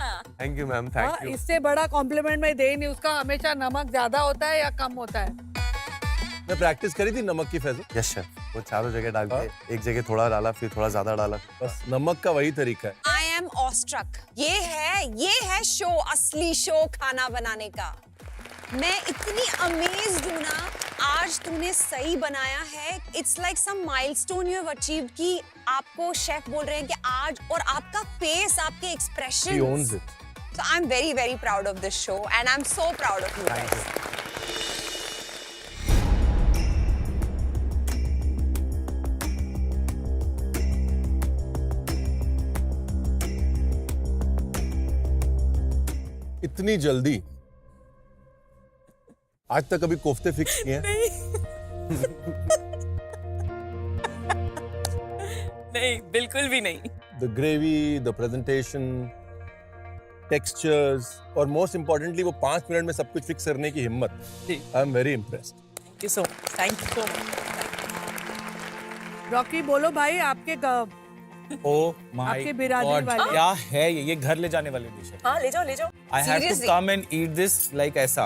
Thank you ma'am, thank you. इससे बड़ा कॉम्प्लीमेंट मैं दे ही नहीं। उसका हमेशा नमक ज्यादा होता है या कम होता है। मैं प्रैक्टिस करी थी नमक की फैजू। यस शेफ, वो चारों जगह डाल के एक जगह थोड़ा डाला फिर थोड़ा ज्यादा डाला। बस नमक का वही तरीका है। I am awestruck. ये है शो, असली शो खाना बनाने का। मैं इतनी अमेज्ड हूं ना, आज तूने सही बनाया है। It's like some milestone you have achieved कि आपको शेफ बोल रहे हैं कि आज, और आपका फेस, आपके expression. He owns it. So I'm very, very proud of this show and I'm so proud of you guys. इतनी जल्दी आज तक कभी कोफ्ते फिक्स किए हैं? नहीं, बिल्कुल भी नहीं। The gravy, the presentation, textures और most importantly वो 5 मिनट में सब कुछ फिक्स करने की हिम्मत। I am very impressed. Thank you so much, thank you so much. Rocky बोलो भाई, आपके Oh my आपके बिरादरी God, वाले। क्या है ये घर ले जाने वाली डिश है। हाँ, ले जाओ, ले जाओ। I have to Seriously? come and eat this like ऐसा,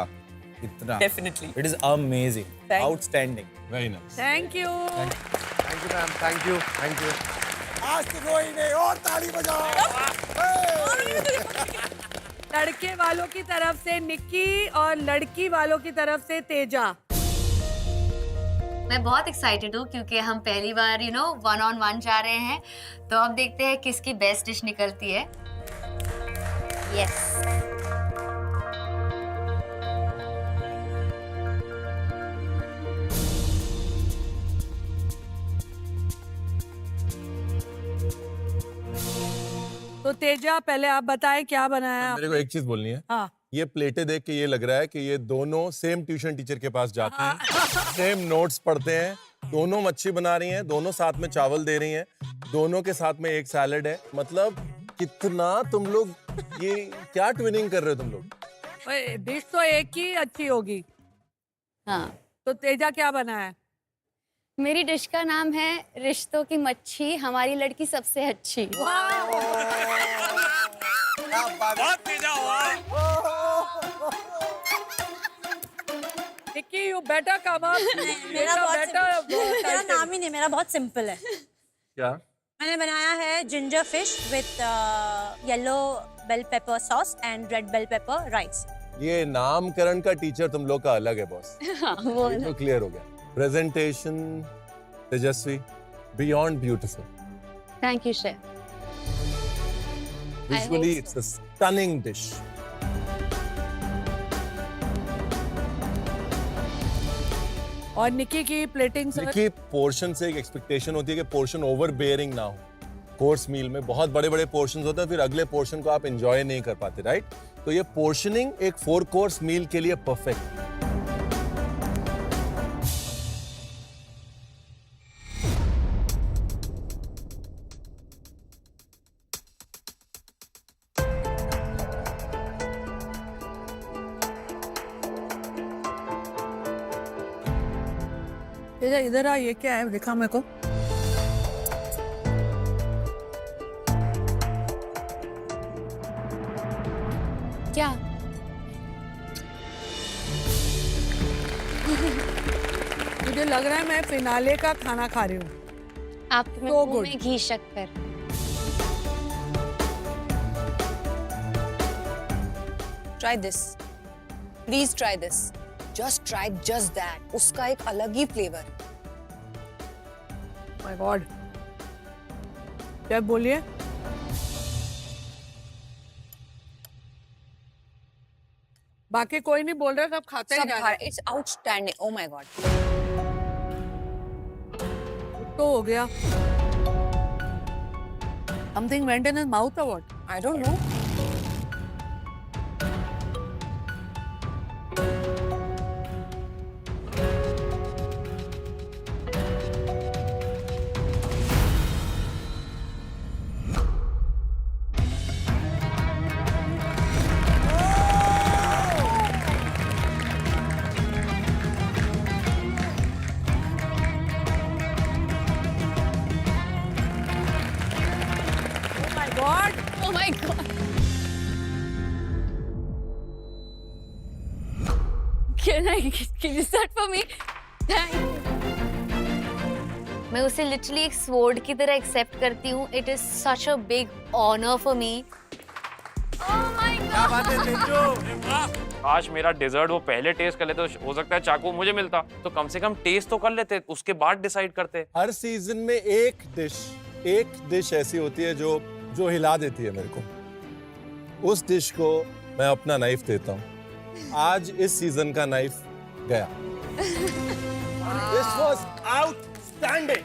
इतना। Definitely. It is amazing, Thank you. outstanding. Very nice. Thank you. Thank you ma'am, thank you, thank you. आज तो कोई नहीं, और ताली बजाओ। लड़के वालों की तरफ से निक्की और लड़की वालों की तरफ से तेजा। मैं बहुत एक्साइटेड हूँ क्योंकि हम पहली बार 1-on-1 जा रहे हैं, तो अब देखते हैं किसकी बेस्ट डिश निकलती है। यस। तो तेजा, पहले आप बताएं क्या बनाया मेरे को एक चीज बोलनी है। हाँ। ये प्लेटें देख के ये लग रहा है कि ये दोनों सेम ट्यूशन टीचर के पास जाते हैं, सेम नोट्स पढ़ते हैं, दोनों मच्छी बना रही हैं, दोनों साथ में चावल दे रही हैं, दोनों के साथ में एक सैलेड है। मतलब कितना तुम लोग, ये क्या ट्विनिंग कर रहे हो तुम लोग? डिश तो एक ही अच्छी होगी। हाँ। तो तेजा क्या बनाया? मेरी डिश का नाम है रिश्तों की मच्छी, हमारी लड़की सबसे अच्छी। Nikki, you better come up. मेरा नाम ही नहीं, मेरा बहुत सिंपल है। क्या? मैंने बनाया है ginger fish with yellow bell pepper sauce and red bell pepper rice. ये नामकरण का टीचर तुम लोग का अलग है बॉस। वो ये तो क्लियर हो गया। Presentation Tejashwi, beyond beautiful. Thank you chef. Visually, it's a stunning dish. और निक्की की प्लेटिंग से देखिए, पोर्शन से एक एक्सपेक्टेशन होती है कि पोर्शन ओवर बेयरिंग ना हो। कोर्स मील में बहुत बड़े बड़े पोर्शंस होते हैं, फिर अगले पोर्शन को आप एंजॉय नहीं कर पाते, राइट? तो ये पोर्शनिंग एक 4 कोर्स मील के लिए परफेक्ट। इधर आ, ये क्या है दिखा मेरे को। क्या? मुझे लग रहा है मैं फिनाले का खाना खा रही हूँ। आपके So मुंह good. में घी शक्कर। Try this. Please try this. Just try just that. उसका एक अलग ही फ्लेवर। My God. क्या बोलिए? बाकी कोई नहीं बोल रहा, सब खाते ही जा रहे हैं। It's outstanding. Oh my God. तो हो गया। Something went in his mouth or what? I don't know. Can you start for me? Thank you. मैं उसे लिटरली एक स्वॉर्ड की तरह एक्सेप्ट करती हूँ. It is such a big honour for me. Oh my god. आज मेरा desert वो पहले टेस्ट कर लेते तो हो सकता है चाकू मुझे मिलता, तो कम से कम टेस्ट तो कर लेते, उसके बाद डिसाइड करते. हर सीजन में एक डिश ऐसी होती है जो हिला देती है मेरे को. उस डिश को मैं अपना नाइफ देता हूँ. आज इस सीजन का नाइफ गया. This was outstanding.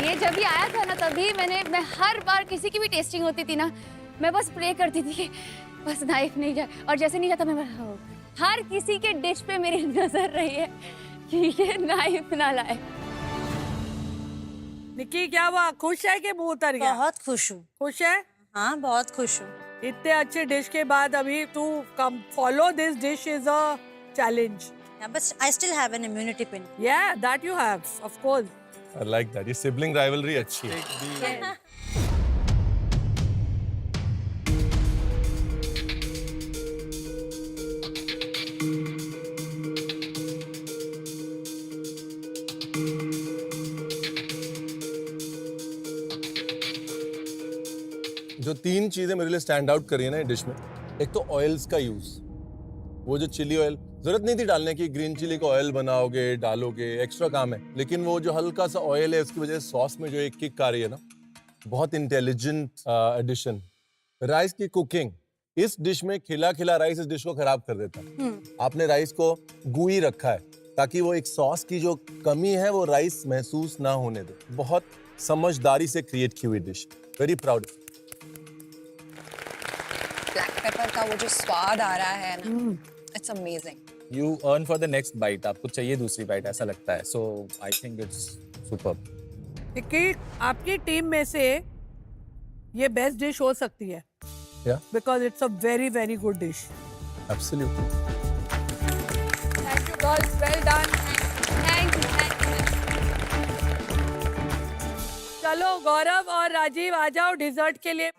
ये जब भी आया था ना तभी मैं हर बार किसी की भी टेस्टिंग होती थी ना, मैं बस प्रे करती थी कि बस नाइफ नहीं जाए, और जैसे नहीं जाता मैं हर किसी के डिश पे मेरी नजर रही है कि ये नाइफ ना लाए. निकी क्या हुआ, खुश है कि मुंह उतर गया? बहुत खुश हूँ. खुश है? हाँ बहुत खुश हूँ. इतने अच्छे डिश के बाद अभी तू कम follow this dish is a challenge. But I still have an immunity pin. Yeah, that you have, of course. I like that. ये sibling rivalry अच्छी है. जो 3 चीजें मेरे लिए स्टैंड आउट करी है ना डिश में, एक तो ऑयल्स का यूज. वो जो चिली ऑयल, जरूरत नहीं थी डालने की. ग्रीन चिली का ऑयल बनाओगे, डालोगे, एक्स्ट्रा काम है. लेकिन वो जो हल्का सा ऑयल है उसकी वजह से सॉस में जो एक किक आ रही है ना, बहुत इंटेलिजेंट एडिशन. राइस की कुकिंग, इस डिश में खिला खिला राइस इस डिश को खराब कर देता है. आपने राइस को गूई रखा है ताकि वो एक सॉस की जो कमी है वो राइस महसूस ना होने दे. बहुत समझदारी से क्रिएट की हुई dish. Very proud. Black pepper का वो जो स्वाद आ रहा है ना, it's amazing. You earn for the next bite. आपको चाहिए दूसरी बाइट, ऐसा लगता है. So I think it's superb. निकी, आपकी टीम में से ये बेस्ट डिश हो सकती है. Yeah. Because it's a very very good dish. Absolutely. Thank you girls, well done. Thank you. चलो गौरव और राजीव आ जाओ डिजर्ट के लिए.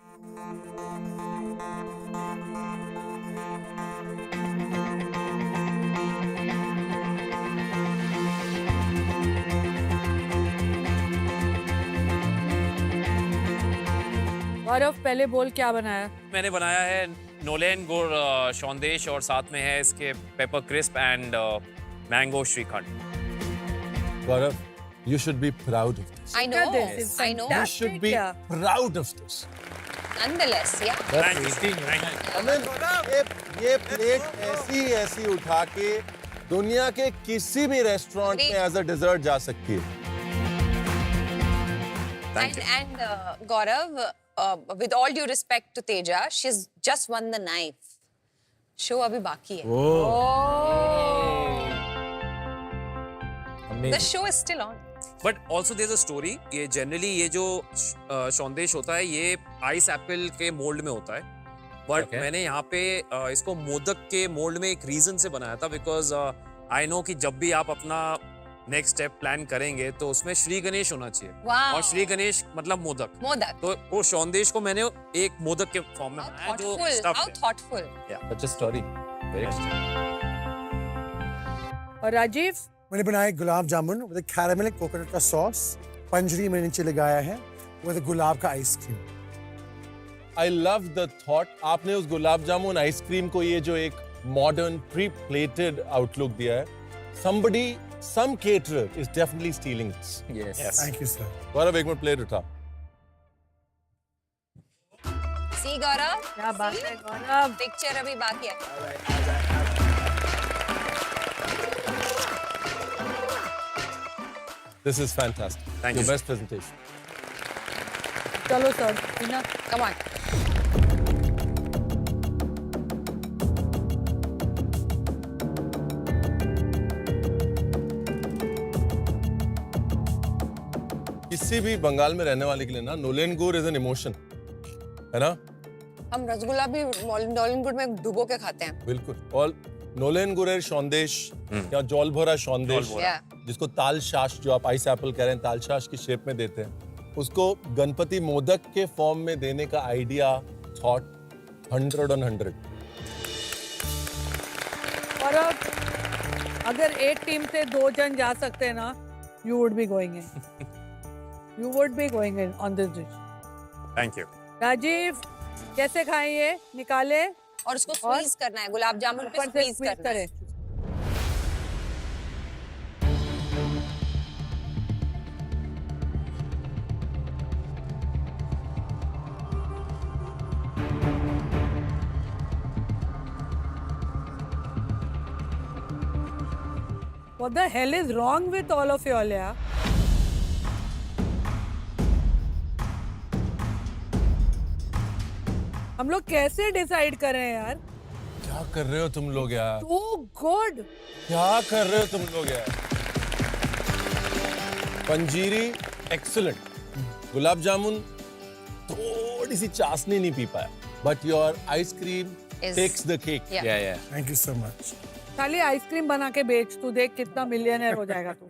गौरव पहले बोल क्या बनाया? मैंने बनाया है नोलेन गुड़ शौंदेश और साथ में है इसके paper crisp and mango shrikhand. Gaurav, you should be proud of this. I know. This is I know. You should be proud of this. Nonetheless, yeah. I mean, ये प्लेट ऐसी उठा के दुनिया के किसी भी रेस्टोरेंट में एज अ डिजर्ट जा सकती है. And Gaurav, with all due respect to Teja, she's just won the knife. Show abhi baki hai. The show is still on. But also there is a story. ये generally ये जो शौंदेश होता है ये ice Apple के mould में होता है, बट मैंने यहाँ पे इसको मोदक के मोल्ड में एक रीजन से बनाया था. बिकॉज आई नो कि जब भी आप अपना नेक्स्ट स्टेप प्लान करेंगे तो उसमें श्री गणेश होना चाहिए. Wow. और श्री गणेश मतलब मोदक. तो वो शौंदेश को मैंने एक मोदक के फॉर्म में बनाया जो stuffed How है. thoughtful. Such a story. Very और राजीव? मैंने बनाया gulab jamun with caramel coconut का सॉस. पंजरी में नीचे लगाया है विद गुलाब का ice cream. I love the thought. आपने उस गुलाब जामुन आइसक्रीम को ये जो एक मॉडर्न प्री प्लेटेड आउटलुक दिया है. Somebody, some caterer is definitely stealing this. Yes. Thank you, sir. गौरव एक मिनट प्लेट उठा. See Gaurav? क्या बात है गौरव? Picture अभी बाकी है. This is fantastic. Thank Your you. best presentation. चलो सर, टीना. Come on. किसी भी बंगाल में रहने वाले के लिए ना नोलेन गुड़ इज एन इमोशन, है ना? हम रसगुल्ला भी नॉलेन गुड़ में डुबो के खाते हैं. बिल्कुल. और नोलेन गुड़ेर सौंदेश या जौल भरा सौंदेश, जिसको ताल शाश, जो आप आइस एप्पल कह रहे हैं, ताल शाश की शेप में देते हैं, उसको गणपति मोदक के फॉर्म में देने का आइडिया, थॉट 100 on 100. और अब अगर एक टीम से 2 जन जा सकते हैं ना, you would be going in. You would be going in on this dish. Thank you. Rajeev कैसे खाएं ये? निकाले और उसको स्क्वीज करना है, गुलाब जामुन पे ऊपर से स्क्वीज squeeze करना है। करें। What the hell is wrong with all of you all, यार? हम लोग कैसे डिसाइड करें यार? क्या कर रहे हो तुम लोग यार? Too good. क्या कर रहे हो तुम लोग यार? पंजीरी एक्सीलेंट, गुलाब जामुन थोड़ी सी चाशनी नहीं पी पाया, but your ice cream takes the cake. Yeah. Thank you so much. खाली आइसक्रीम बना के बेच, तू देख कितना मिलियनर हो जाएगा तू।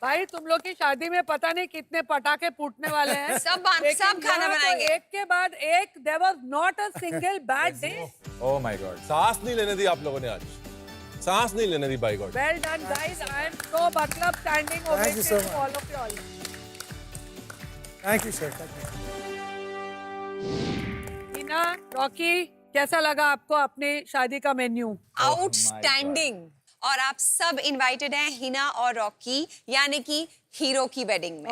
भाई तुम लोग की शादी में पता नहीं कितने पटाखे फूटने वाले हैं। सब लेकिन खाना यहाँ तो बनाएंगे। एक के बाद एक, there was not a single bad day. Oh my God, सांस नहीं लेने दी आप लोगों ने आज, सांस नहीं लेने दी by God. Well done guys, I am so मतलब standing Thank you ovation so to much. all of you all. Thank you, sir. Thank you. Tina, Rocky, कैसा लगा आपको अपनी शादी का मेन्यू? आउटस्टैंडिंग। और आप सब इनवाइटेड हैं हिना और रॉकी, यानी कि हीरो की वेडिंग में।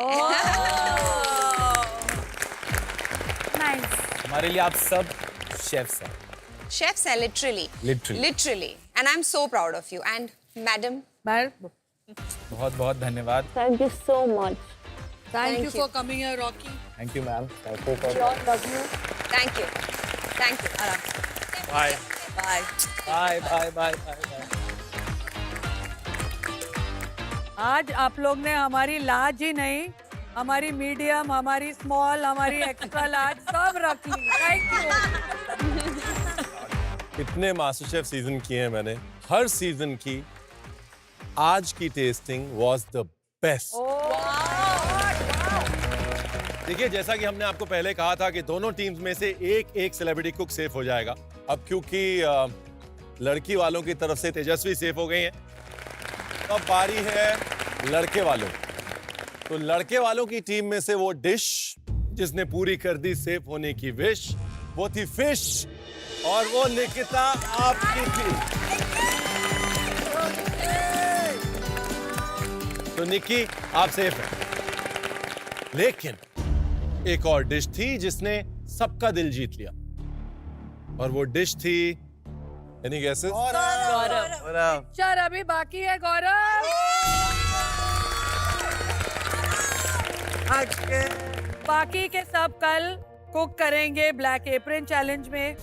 नाइस। हमारे लिए आप सब शेफ्स हैं। शेफ्स हैं literally. And I am so proud of you. And madam, बहुत बहुत धन्यवाद। Thank you so much. Thank you for coming here, Rocky. Thank you ma'am. Sure, love you. Thank you. आराम से। Bye bye. Bye bye bye bye. आज आप लोग ने हमारी लार्ज ही नहीं, हमारी मीडियम, हमारी स्मॉल, हमारी एक्स्ट्रा लार्ज सब रख ली। Thank you. कितने मास्टर शेफ सीजन किए हैं मैंने, हर सीजन की आज की टेस्टिंग वाज द बेस्ट। देखिए, जैसा कि हमने आपको पहले कहा था कि दोनों टीम्स में से एक सेलिब्रिटी कुक सेफ हो जाएगा। अब क्योंकि लड़की वालों की तरफ से तेजस्वी सेफ हो गई हैं, तो अब बारी है लड़के वालों। तो लड़के वालों की टीम में से वो डिश जिसने पूरी कर दी सेफ होने की विश, वो थी फिश, और वो निकिता आपकी थी। तो निकी आप सेफ हैं, लेकिन एक और डिश थी जिसने सबका दिल जीत लिया, और वो डिश थी, एनी गेसेस? गौरव। चल अभी बाकी है गौरव। बाकी के सब कल कुक करेंगे ब्लैक एप्रन चैलेंज में।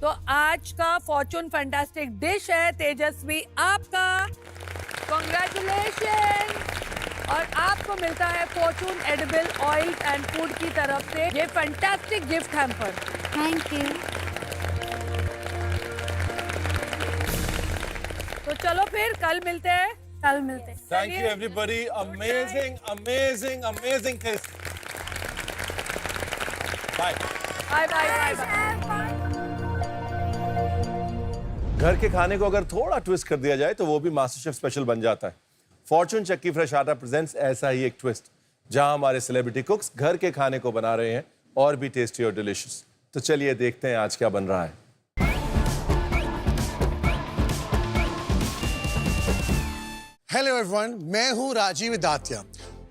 तो आज का फॉर्चून फैंटास्टिक डिश है तेजस्वी आपका, कांग्रेचुलेशन। और आपको मिलता है Fortune edible oil and food की तरफ से ये fantastic gift hamper. Thank you. तो चलो फिर कल मिलते हैं। कल मिलते हैं। Thank you everybody, amazing, amazing, amazing taste. Bye. Bye bye bye. घर के खाने को अगर थोड़ा ट्विस्ट कर दिया जाए तो वो भी मास्टर शेफ स्पेशल बन जाता है। Fortune Chakki fresh Atta presents ऐसा ही एक ट्विस्ट, जहां हमारे सेलिब्रिटी कुक्स घर के खाने को बना रहे हैं और भी टेस्टी और डिलिशियस। तो चलिए देखते हैं आज क्या बन रहा है। हेलो एवरीवन, मैं हूं Rajeev Datia.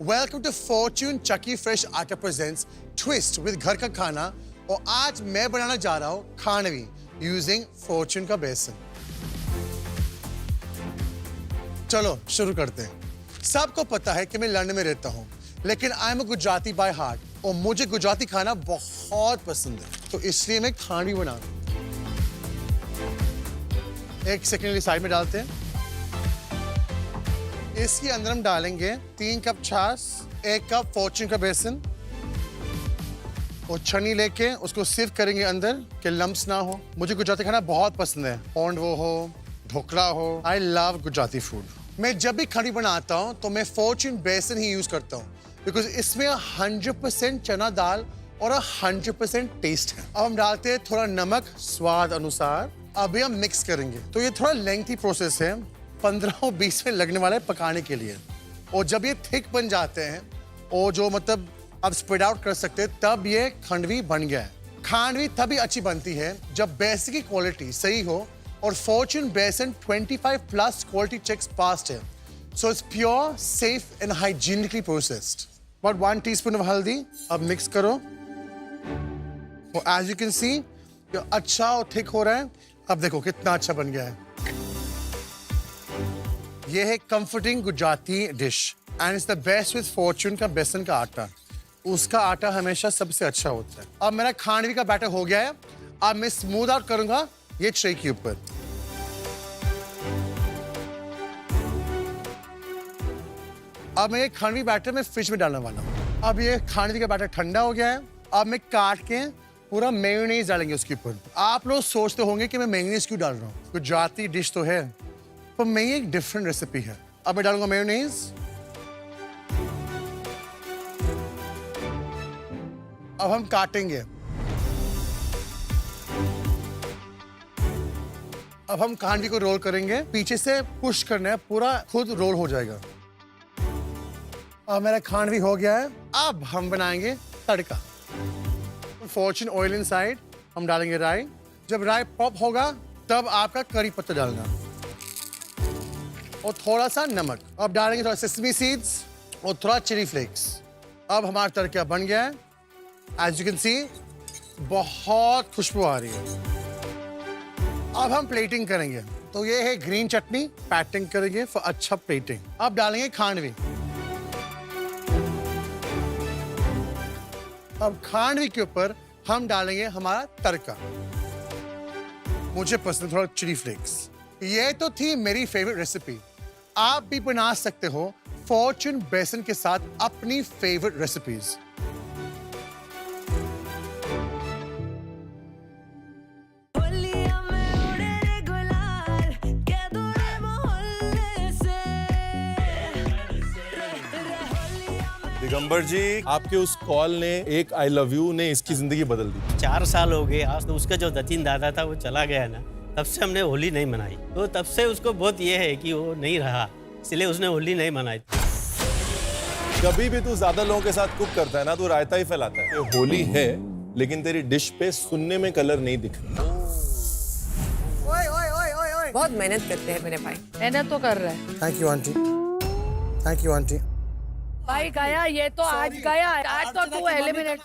Welcome to Fortune Chakki fresh Atta presents twist with घर का खाना, और आज मैं बनाना जा रहा हूं खानवी यूजिंग फॉर्चून का बेसन। चलो शुरू करते हैं। सबको पता है कि मैं लंदन में रहता हूं, लेकिन I am a Gujarati by heart और मुझे गुजराती खाना बहुत पसंद है, तो इसलिए मैं खानवी बना रहा हूं। एक सेकंड के लिए साइड में डालते हैं। इसके अंदर हम डालेंगे 3 कप छाछ, 1 कप फॉर्चून का बेसन, और छन्नी लेके उसको सिर्फ करेंगे अंदर कि लम्स ना हो। मुझे गुजराती खाना बहुत पसंद है, पोंडवो हो, ढोकला हो, आई लव गुजराती फूड। मैं जब भी खानवी बनाता हूँ तो मैं फॉर्चून बेसन ही यूज करता हूँ, बिकॉज इसमें 100% चना दाल और 100% टेस्ट है। अब हम डालते हैं थोड़ा नमक स्वाद अनुसार। अभी हम मिक्स करेंगे। तो ये थोड़ा लेंथी प्रोसेस है, 15 और 20 मिनट लगने वाला है पकाने के लिए। और जब ये थिक बन जाते हैं और जो मतलब आप स्प्रेड आउट कर सकते हैं, तब ये खांडवी बन गया है। खांडवी तभी अच्छी बनती है जब बेसन की क्वालिटी सही हो और फॉर्च्यून बेसन 25+ क्वालिटी चेक्स पास्ड है। So it's pure, safe and hygienically processed. About 1 teaspoon of हल्दी। अब मिक्स करो। और as you can see, ये अच्छा और थिक हो रहा है। अब देखो कितना अच्छा बन गया है। ये है comforting Gujarati dish and it's the best with fortune का बेसन का आटा। उसका आटा हमेशा सबसे अच्छा होता है। अब मेरा खांडवी का बैटर हो गया है। अब मैं स्मूथ आउट करूंगा ये ट्रे के ऊपर। अब मैं ये खांडवी बैटर में फ्रिज में डालने वाला हूँ। अब ये खांडवी का बैटर ठंडा हो गया है। अब मैं काट के पूरा मेयोनीज डालेंगे उसके ऊपर। आप लोग सोचते होंगे कि मैं मेयोनीज क्यों डाल रहा हूँ, गुजराती डिश तो है, पर मैं ये एक डिफरेंट रेसिपी है। अब मैं डालूंगा मेयोनीज। अब हम काटेंगे। अब हम खांडवी को रोल करेंगे, पीछे से पुश करना है, पूरा खुद रोल हो जाएगा। अब मेरा खांडवी हो गया है। अब हम बनाएंगे तड़का। फॉर्च्यून ऑयल इनसाइड हम डालेंगे राई। जब राई पॉप होगा तब आपका करी पत्ता डालना और थोड़ा सा नमक। अब डालेंगे थोड़ा सेसमी सीड्स और थोड़ा चिली फ्लेक्स। अब हमारा तड़का बन गया है। एज यू कैन सी बहुत खुशबू आ रही है। अब हम प्लेटिंग करेंगे। तो ये है ग्रीन चटनी, पैटिंग करेंगे फॉर अच्छा प्लेटिंग। अब डालेंगे खांडवी। अब खांडवी के ऊपर हम डालेंगे हमारा तड़का। मुझे पसंद थोड़ा चिली फ्लेक्स। ये तो थी मेरी फेवरेट रेसिपी। आप भी बना सकते हो फॉर्च्यून बेसन के साथ अपनी फेवरेट रेसिपीज। दिगंबर जी, आपके उस कॉल ने, एक आई लव यू ने इसकी जिंदगी बदल दी। 4 साल हो गए आज। तो उसका जो दतीन दादा था वो चला गया ना, तब से हमने होली नहीं मनाई। तो तब से उसको बहुत ये है कि वो नहीं रहा, इसलिए उसने होली नहीं मनाई। कभी भी तू ज्यादा लोगों के साथ कुक करता है ना, तू रायता ही फैलाता है। ये होली है लेकिन तेरी डिश पे सुनने में कलर नहीं दिख रहा। बहुत मेहनत करते हैं मेरे भाई। मेहनत तो कर रहा है। Thank you aunty. Thank you aunty. भाई गया, ये तो आज गया। आज तो तू एलिमिनेट।